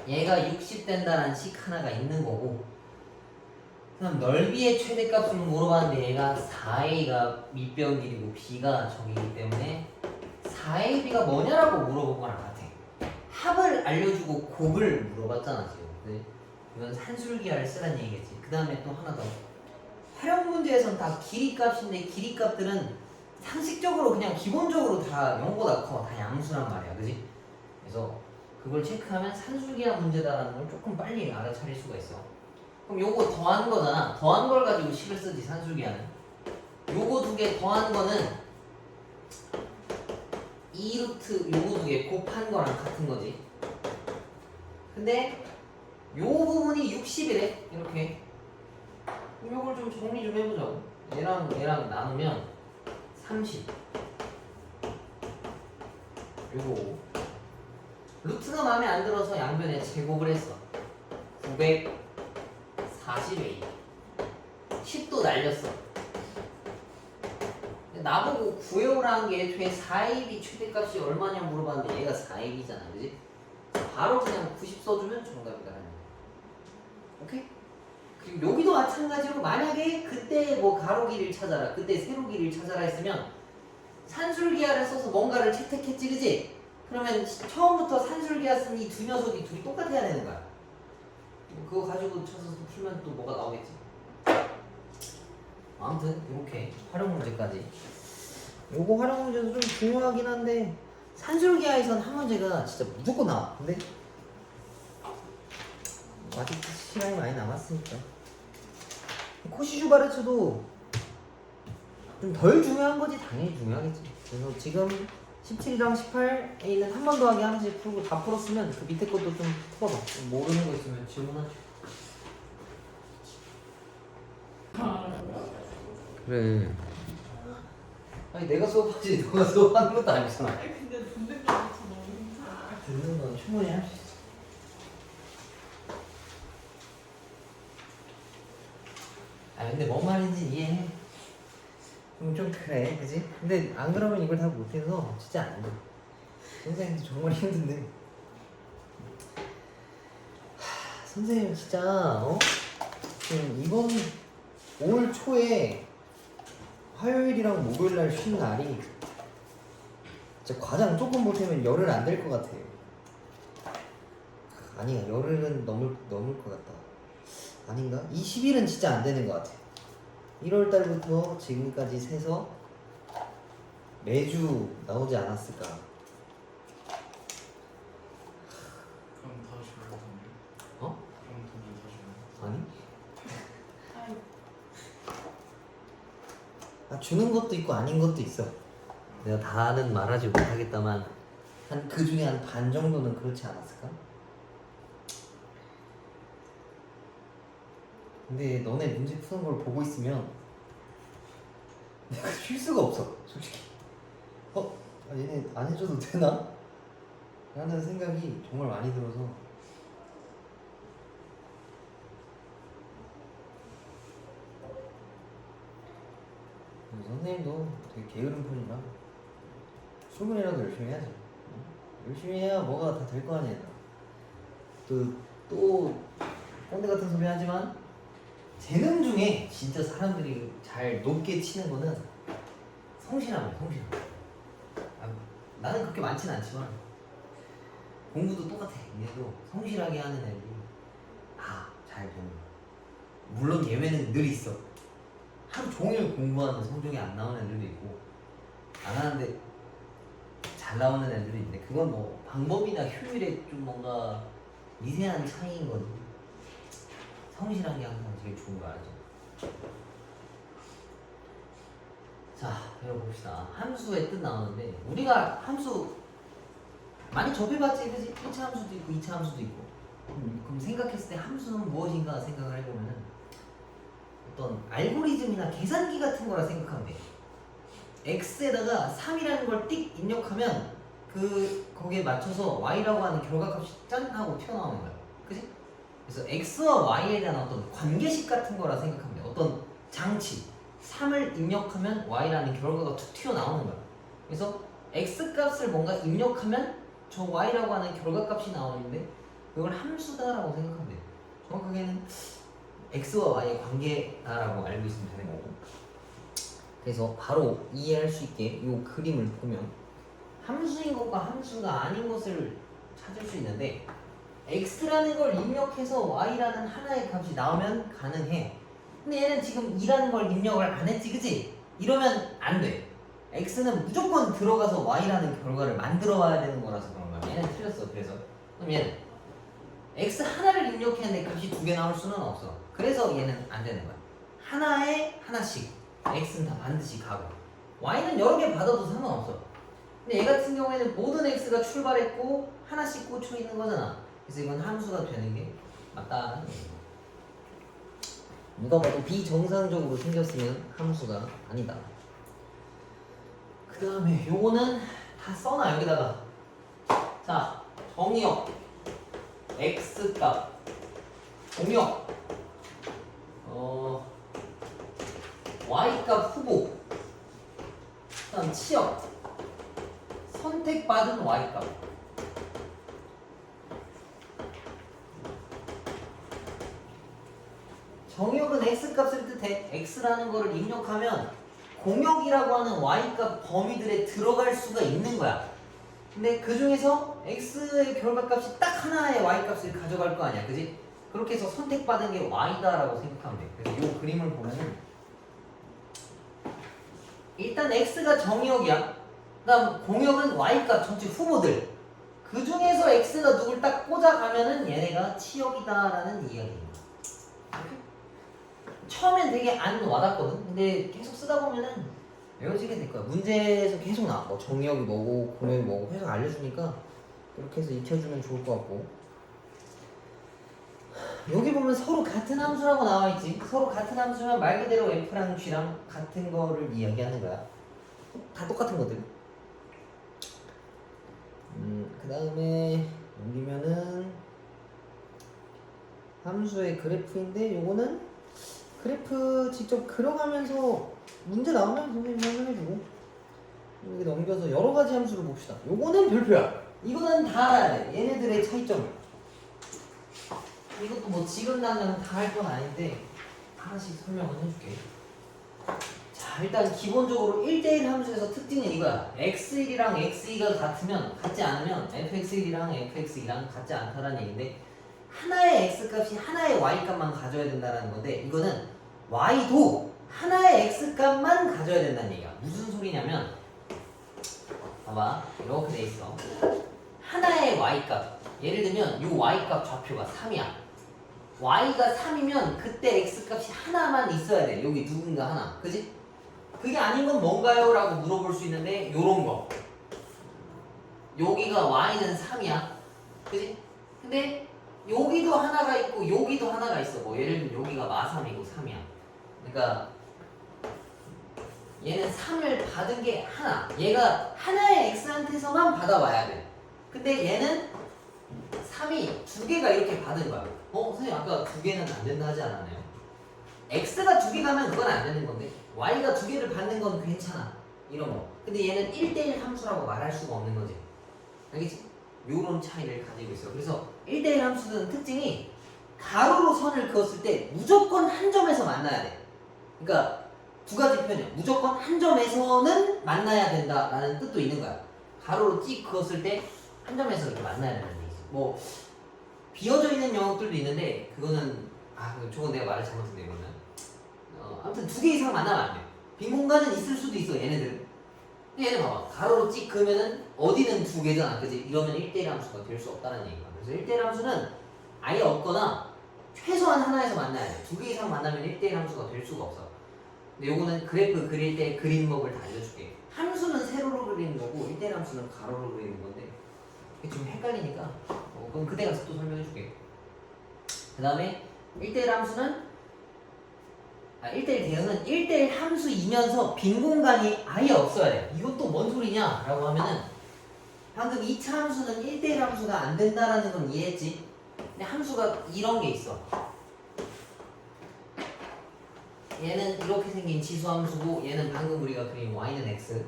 얘가 60 된다는 식 하나가 있는 거고 그럼 넓이의 최대값을 물어봤는데 얘가 4A가 밑변 길이고 B가 저기이기 때문에 4AB가 뭐냐라고 물어본 거랑 같아. 합을 알려주고 곱을 물어봤잖아 지금. 네? 이건 산술기하를 쓰란 얘기겠지. 그 다음에 또 하나 더. 활용 문제에선 다 길이값인데 길이값들은 상식적으로 그냥 기본적으로 다 0보다 커. 다 양수란 말이야. 그지? 그래서 그걸 체크하면 산술기하 문제다라는 걸 조금 빨리 알아차릴 수가 있어. 그럼 요거 더한 거잖아. 더한 걸 가지고 식을 쓰지 산술기하는. 요거 두 개 더한 거는 2루트 요거 두 개 곱한 거랑 같은 거지. 근데 요 부분이 60이래. 이렇게. 그럼 요걸 좀 정리 좀 해보자고. 얘랑 나누면 30. 요거 루트가 마음에 안 들어서 양변에 제곱을 했어. 940A 10도 날렸어. 나보고 구해오라는 게 애초에 4AB 최대값이 얼마냐 물어봤는데 얘가 4AB잖아. 그지? 바로 그냥 90 써주면 정답이다. 오케이? 그리고 여기도 마찬가지로 만약에 그때 뭐 가로 길이를 찾아라, 그때 세로 길이를 찾아라 했으면 산술기하를 써서 뭔가를 채택했지, 그지? 그러면 처음부터 산술기하 쓴 이 두 녀석이 둘이 똑같아야 되는 거야. 그거 가지고 쳐서 풀면 또 뭐가 나오겠지. 아무튼 이렇게 활용 문제까지. 요거 활용 문제도 좀 중요하긴 한데 산술기하에선 한 문제가 진짜 무조건 나와. 근데 아직 시간이 많이 남았으니까. 코시슈바르츠도 좀 덜 중요한 거지 당연히 중요하겠지. 그래서 지금 17장 18에 있는 한 번 더하기 하나씩 풀고 다 풀었으면 그 밑에 것도 좀 풀어봐. 모르는 거 있으면 질문하죠. 그래. 아니 내가 수업하지 너가 수업하는 것도 아니잖아. 근데 듣는 거 너무 힘들어. 듣는 건 충분히 할 수 있어. 아 근데 뭔 말인지 이해해. 좀 그래, 그지? 근데 안 그러면 이걸 다 못해서 진짜 안 돼. 선생님도 정말 힘든데. 선생님 진짜 지금 이번 올 초에 화요일이랑 목요일날 쉰 날이 진짜 과장 조금 못하면 열흘 안 될 것 같아. 아니야, 열흘은 넘을 것 같다. 아닌가? 20일은 진짜 안 되는 것 같아. 1월 달부터 지금까지 세서 매주 나오지 않았을까? 그럼 더 줄여 돈을? 어? 그럼 돈을 더 주는? 아니? 아유, 주는 것도 있고 아닌 것도 있어. 내가 다는 말하지 못하겠다만 한 그 중에 한 반 정도는 그렇지 않았을까? 근데 너네 문제 푸는 걸 보고 있으면 내가 쉴 수가 없어, 솔직히. 얘네 안 해줘도 되나? 라는 생각이 정말 많이 들어서. 선생님도 되게 게으른 편이라 출근이라도 열심히 해야지. 열심히 해야 뭐가 다 될 거 아니야. 또 또 꼰대 같은 소리 하지만 재능 중에 진짜 사람들이 잘 높게 치는 거는 성실함이야, 성실함. 나는 그렇게 많지는 않지만 공부도 똑같아. 얘도 성실하게 하는 애들이 잘 되는 거야. 물론 예외는 늘 있어. 하루 종일 공부하는 성적이 안 나오는 애들도 있고 안 하는데 잘 나오는 애들이 있는데 그건 뭐 방법이나 효율에 좀 뭔가 미세한 차이인 거지. 성실한 게 항상 제일 좋은 거 알죠? 자, 배워봅시다. 함수의 뜻 나오는데 우리가 함수 많이 접해봤지, 그지? 1차 함수도 있고 2차 함수도 있고 그럼 생각했을 때 함수는 무엇인가 생각을 해보면은 어떤 알고리즘이나 계산기 같은 거라 생각하면 돼. x에다가 3이라는 걸 띡 입력하면 거기에 맞춰서 y라고 하는 결과값이 짠 하고 튀어나오는 거야. 그지? 그래서 x와 y에 대한 어떤 관계식 같은 거라 생각하면 돼. 어떤 장치 3을 입력하면 y라는 결과가 툭 튀어나오는 거야. 그래서 x 값을 뭔가 입력하면 저 y라고 하는 결과값이 나오는데 그걸 함수다라고 생각하면 돼. 정확하게는 x와 y의 관계다라고 알고 있으면 되는 거고. 그래서 바로 이해할 수 있게 이 그림을 보면 함수인 것과 함수가 아닌 것을 찾을 수 있는데 x라는 걸 입력해서 y라는 하나의 값이 나오면 가능해. 근데 얘는 지금 2라는 걸 입력을 안 했지, 그치? 이러면 안 돼. x는 무조건 들어가서 y라는 결과를 만들어 와야 되는 거라서 그런 거야. 얘는 틀렸어. 그래서 그럼 얘는 x 하나를 입력했는데 값이 2개 나올 수는 없어. 그래서 얘는 안 되는 거야. 하나에 하나씩 x는 다 반드시 가고 y는 여러 개 받아도 상관없어. 근데 얘 같은 경우에는 모든 x가 출발했고 하나씩 꽂혀 있는 거잖아. 그래서 이건 함수가 되는 게 맞다는 거예요. 누가 봐도 비정상적으로 생겼으면 함수가 아니다. 그 다음에 요거는 다 써놔 여기다가. 자, 정의역 x값 공역 y값 후보 그 다음 치역 선택받은 y값 정역은 x값을 뜻해. x라는 거를 입력하면 공역이라고 하는 y값 범위들에 들어갈 수가 있는 거야. 근데 그 중에서 x의 결과값이 딱 하나의 y값을 가져갈 거 아니야, 그지? 그렇게 해서 선택받은 게 y다라고 생각하면 돼. 그래서 이 그림을 보면은 일단 x가 정역이야. 그다음 공역은 y값 전체 후보들. 그 중에서 x가 누굴 딱 꽂아가면은 얘네가 치역이다라는 이야기입니다. 처음엔 되게 안 와닿거든. 근데 계속 쓰다 보면은 외워지게 될 거야. 문제에서 계속 나와. 뭐 정의역이 뭐고 공역이 뭐고 계속 알려주니까 그렇게 해서 익혀주면 좋을 것 같고. 여기 보면 서로 같은 함수라고 나와 있지. 서로 같은 함수면 말 그대로 f랑 g랑 같은 거를 이야기하는 거야. 다 똑같은 것들. 그 다음에 넘기면은 함수의 그래프인데 요거는 그래프 직접 그려가면서 문제 나오면 선생님이 설명해주고 여기 넘겨서 여러 가지 함수를 봅시다. 요거는 별표야. 이거는 다 알아야 돼. 얘네들의 차이점. 이것도 뭐 지금 당장 다 할 건 아닌데 하나씩 설명을 해줄게. 자, 일단 기본적으로 1대1 함수에서 특징은 이거야. x1이랑 x2가 같으면 같지 않으면 fx1이랑 fx2랑 같지 않다라는 얘기인데 하나의 x값이 하나의 y값만 가져야 된다는 건데 이거는 y도 하나의 x값만 가져야 된다는 얘기야. 무슨 소리냐면 봐봐 이렇게 돼 있어. 하나의 y값 예를 들면 이 y값 좌표가 3이야. y가 3이면 그때 x값이 하나만 있어야 돼. 여기 누군가 하나. 그지? 그게 아닌 건 뭔가요? 라고 물어볼 수 있는데 요런 거 여기가 y는 3이야. 그지? 근데 여기도 하나가 있고 여기도 하나가 있어. 뭐 예를 들면 여기가 마3이고 3이야. 그러니까 얘는 3을 받은 게 하나. 얘가 하나의 x한테서만 받아와야 돼. 근데 얘는 3이 두 개가 이렇게 받은 거야. 선생님 아까 두 개는 안 된다 하지 않았나요? x가 두 개 가면 그건 안 되는 건데 y가 두 개를 받는 건 괜찮아. 이런 거. 근데 얘는 1대1 함수라고 말할 수가 없는 거지. 알겠지? 요런 차이를 가지고 있어요. 그래서 1대1 함수는 특징이 가로로 선을 그었을 때 무조건 한 점에서 만나야 돼. 그러니까 두 가지 표현이야. 무조건 한 점에서는 만나야 된다라는 뜻도 있는 거야. 가로로 찍 그었을 때 한 점에서 이렇게 만나야 된다는 얘기지. 뭐 비어져 있는 영역들도 있는데 그거는 저건 내가 말을 잘못했네 이거는. 아무튼 두 개 이상 만나면 안 돼. 빈 공간은 있을 수도 있어 얘네들은. 얘는 봐봐. 가로로 찍 그으면은 어디는 두 개잖아, 그지? 이러면 1대1 함수가 될 수 없다는 얘기야. 그래서 1대1 함수는 아예 없거나 최소한 하나에서 만나야 돼. 두 개 이상 만나면 1대1 함수가 될 수가 없어. 근데 요거는 그래프 그릴 때 그림법을 다 알려줄게. 함수는 세로로 그리는 거고 1대1 함수는 가로로 그리는 건데 이게 좀 헷갈리니까 그럼 그때 가서 또 설명해줄게. 그 다음에 1대1 함수는 1대1 대응은 1대1 함수이면서 빈 공간이 아예 없어야 돼. 이것도 뭔 소리냐? 라고 하면은 방금 2차 함수는 1대1 함수가 안 된다라는 건 이해했지? 근데 함수가 이런 게 있어. 얘는 이렇게 생긴 지수함수고 얘는 방금 우리가 그린 y는 x.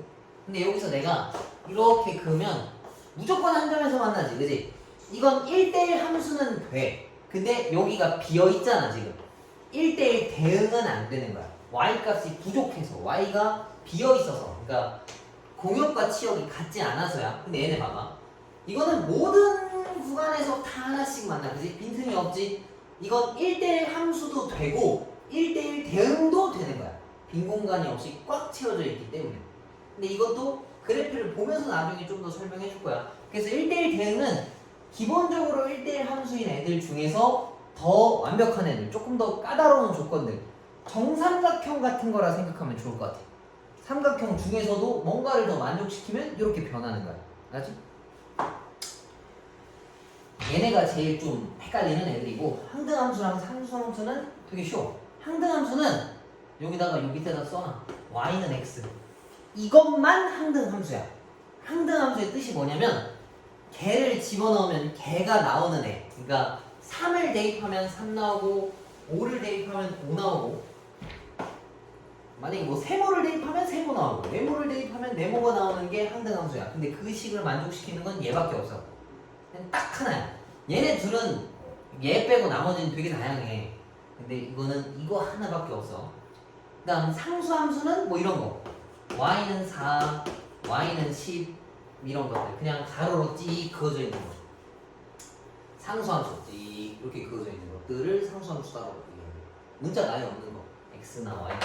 근데 여기서 내가 이렇게 그으면 무조건 한 점에서 만나지, 그지? 이건 1대1 함수는 돼. 근데 여기가 비어있잖아 지금. 1대1 대응은 안 되는 거야. y 값이 부족해서, y가 비어있어서, 그러니까 공역과 치역이 같지 않아서야. 근데 얘네 봐봐. 이거는 모든 구간에서 다 하나씩 만나, 그지? 빈틈이 없지? 이건 1대1 함수도 되고 1대1 대응도 되는 거야. 빈 공간이 없이 꽉 채워져 있기 때문에. 근데 이것도 그래프를 보면서 나중에 좀 더 설명해 줄 거야. 그래서 1대1 대응은 기본적으로 1대1 함수인 애들 중에서 더 완벽한 애들, 조금 더 까다로운 조건들, 정삼각형 같은 거라 생각하면 좋을 것 같아. 삼각형 중에서도 뭔가를 더 만족시키면 이렇게 변하는 거야. 알지? 얘네가 제일 좀 헷갈리는 애들이고, 항등함수랑 상수함수는 되게 쉬워. 항등함수는 여기다가 요 밑에다 써놔. y는 x. 이것만 항등함수야. 항등함수의 뜻이 뭐냐면 개를 집어넣으면 개가 나오는 애. 그러니까 3을 대입하면 3 나오고 5를 대입하면 5 나오고, 만약에 뭐 세모를 대입하면 세모 나오고 네모를 대입하면 네모가 나오는 게 항등함수야. 근데 그 식을 만족시키는 건 얘밖에 없어. 그냥 딱 하나야. 얘네 둘은 얘 빼고 나머지는 되게 다양해. 근데 이거는 이거 하나밖에 없어. 그 다음 상수함수는 뭐 이런 거. y는 4, y는 10 이런 것들. 그냥 가로로 찌 그어져 있는 거. 상수함수 찌 이렇게 그어져 있는 것들을 상수함수다라고 얘기해요. 문자가 아예 없는 거. x나 y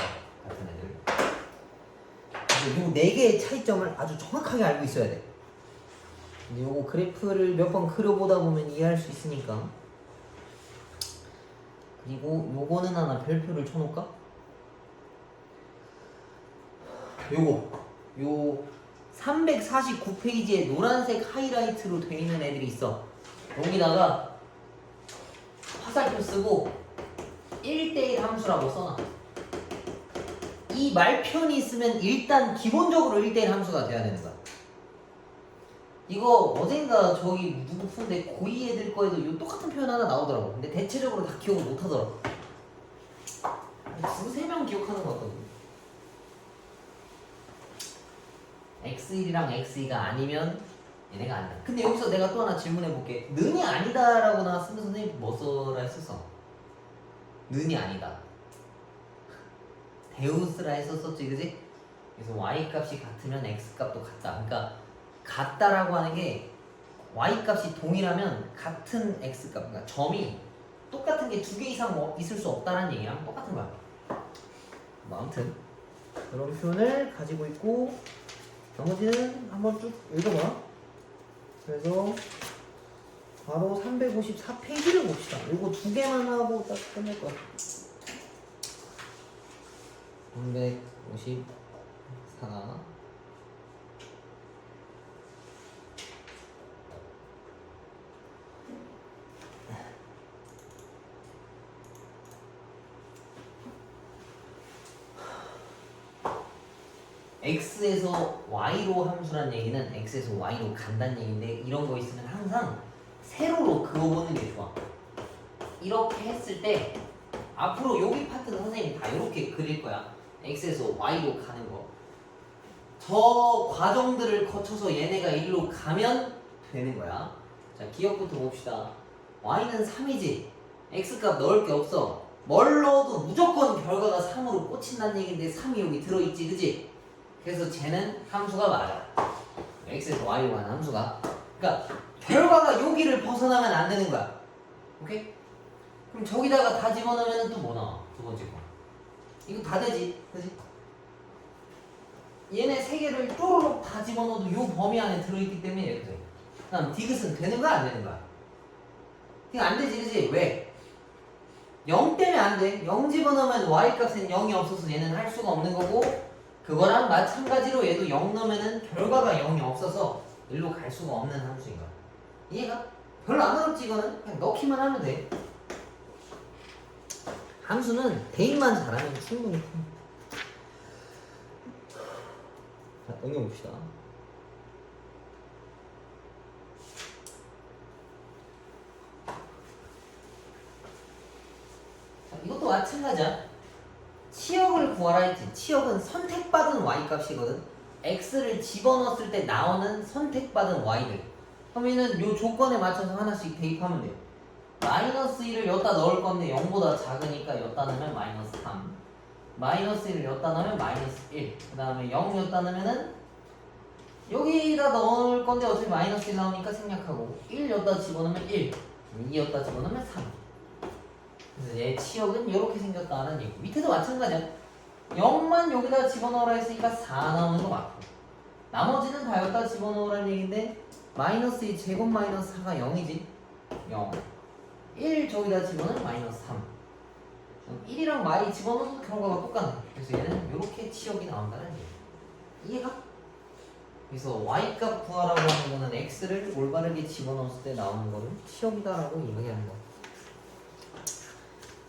같은 애들. 이 4개의 차이점을 아주 정확하게 알고 있어야 돼. 근데 요거 그래프를 몇 번 그려보다 보면 이해할 수 있으니까. 그리고 요거는 하나 별표를 쳐놓을까? 요 349페이지에 노란색 하이라이트로 되어 있는 애들이 있어. 여기다가 화살표 쓰고 1대1 함수라고 써놔. 이 말편이 있으면 일단 기본적으로 1대1 함수가 돼야 되는 거야. 이거 어젠가 저기 누구 푸는데 고2 애들 거에도 요 똑같은 표현 하나 나오더라고. 근데 대체적으로 다 기억을 못 하더라고. 두세 명 기억하는 것 같거든. x1이랑 x2가 아니면 얘네가 아니다. 근데 여기서 내가 또 하나 질문해 볼게. 는이 아니다라고 나왔으면 선생님 뭐 써라 했었어? 는이 아니다. 데우스라 했었었지, 그지? 그래서 y 값이 같으면 x 값도 같다. 그러니까 같다라고 하는 게 y 값이 동일하면 같은 x 값, 그러니까 점이 똑같은 게 2개 이상 뭐 있을 수 없다는 얘기랑 똑같은 거야. 뭐 아무튼 그런 표현을 가지고 있고, 나머지는 한번 쭉 읽어봐. 그래서 바로 354페이지를 봅시다. 이거 2개만 하고 딱 끝낼 거야. 354. x에서 y로 함수란 얘기는 x에서 y로 간다는 얘기인데, 이런 거 있으면 항상 세로로 그어보는 게 좋아. 이렇게 했을 때 앞으로 여기 파트는 선생님이 다 이렇게 그릴 거야. x에서 y로 가는 거. 저 과정들을 거쳐서 얘네가 일로 가면 되는 거야. 자, 기억부터 봅시다. y는 3이지. x값 넣을 게 없어. 뭘 넣어도 무조건 결과가 3으로 꽂힌다는 얘기인데 3이 여기 들어있지, 그지? 그래서 쟤는 함수가 맞아. x에서 y로 가는 함수가. 그러니까 결과가 여기를 벗어나면 안 되는 거야. 오케이? 그럼 저기다가 다 집어넣으면 또 뭐 나와? 두 번째 거. 이거 다 되지, 그지? 얘네 세 개를 쪼르륵 다 집어넣어도 요 범위 안에 들어있기 때문에 이렇게 돼. 그럼 디귿은 되는 거야, 안 되는 거야? 이거 안 되지, 그지? 왜? 0 때문에 안 돼. 0 집어넣으면 y값엔 0이 없어서 얘는 할 수가 없는 거고, 그거랑 마찬가지로 얘도 0 넣으면은 결과가 0이 없어서 일로 갈 수가 없는 함수인 거야. 이해가? 별로 안 어렵지, 이거는. 그냥 넣기만 하면 돼. 함수는 대입만 잘하면 충분히. 자, 넘겨봅시다. 자, 이것도 마찬가지야. 치역을 구하라 했지. 치역은 선택받은 y값이거든. x를 집어넣었을 때 나오는 선택받은 y들. 그러면은 요 조건에 맞춰서 하나씩 대입하면 돼요. 마이너스 1을 여기다 넣을 건데 0보다 작으니까 여기다 넣으면 마이너스 3. 마이너스 1을 여기다 넣으면 마이너스 1. 그 다음에 0 여기다 넣으면은 여기다 넣을 건데 어차피 마이너스 1 나오니까 생략하고 1 여기다 집어넣으면 1. 2 여기다 집어넣으면 3. 그래서 얘 치역은 이렇게 생겼다는 얘기. 밑에도 마찬가지야. 0만 여기다 집어넣으라 했으니까 4 나오는 거 맞고, 나머지는 다 여기다 집어넣으라는 얘기인데 마이너스 2 제곱 마이너스 4가 0이지. 0. 1 저기다 집어넣으면 마이너스 3. 1이랑 마이 집어넣어도 결과가 똑같네. 그래서 얘는 이렇게 치역이 나온다는 얘기. 이해가? 그래서 y값 구하라고 하는 거는 x를 올바르게 집어넣었을 때 나오는 거를 치역이다라고 이야기하는 거야.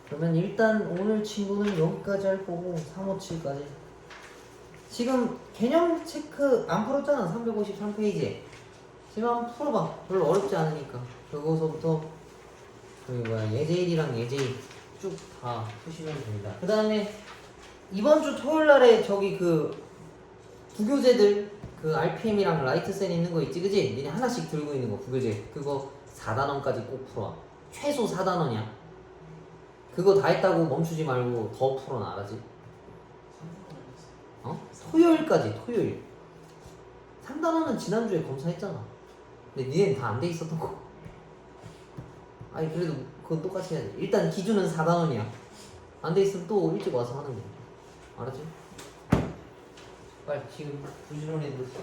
그러면 일단 오늘 친구는 여기까지 할 거고 357까지. 지금 개념 체크 안 풀었잖아. 353페이지에. 지금 한번 풀어봐. 별로 어렵지 않으니까. 그거서부터 저기 뭐야 예제1이랑 예제2 쭉 다 푸시면 됩니다. 그 다음에 이번 주 토요일 날에 저기 그 부교재들 그 RPM이랑 라이트센 있는 거 있지, 그지? 니네 하나씩 들고 있는 거 부교재. 그거 4단원까지 꼭 풀어. 최소 4단원이야. 그거 다 했다고 멈추지 말고 더 풀어놔, 알았지? 어? 토요일까지, 토요일. 3단원은 지난주에 검사했잖아. 근데 니네는 다 안 돼 있었던 거. 아니 그래도 그건 똑같이 해야 돼. 일단 기준은 4단원이야. 안 돼 있으면 또 일찍 와서 하는 거야. 알았지? 빨리 지금 부지런히 들었어.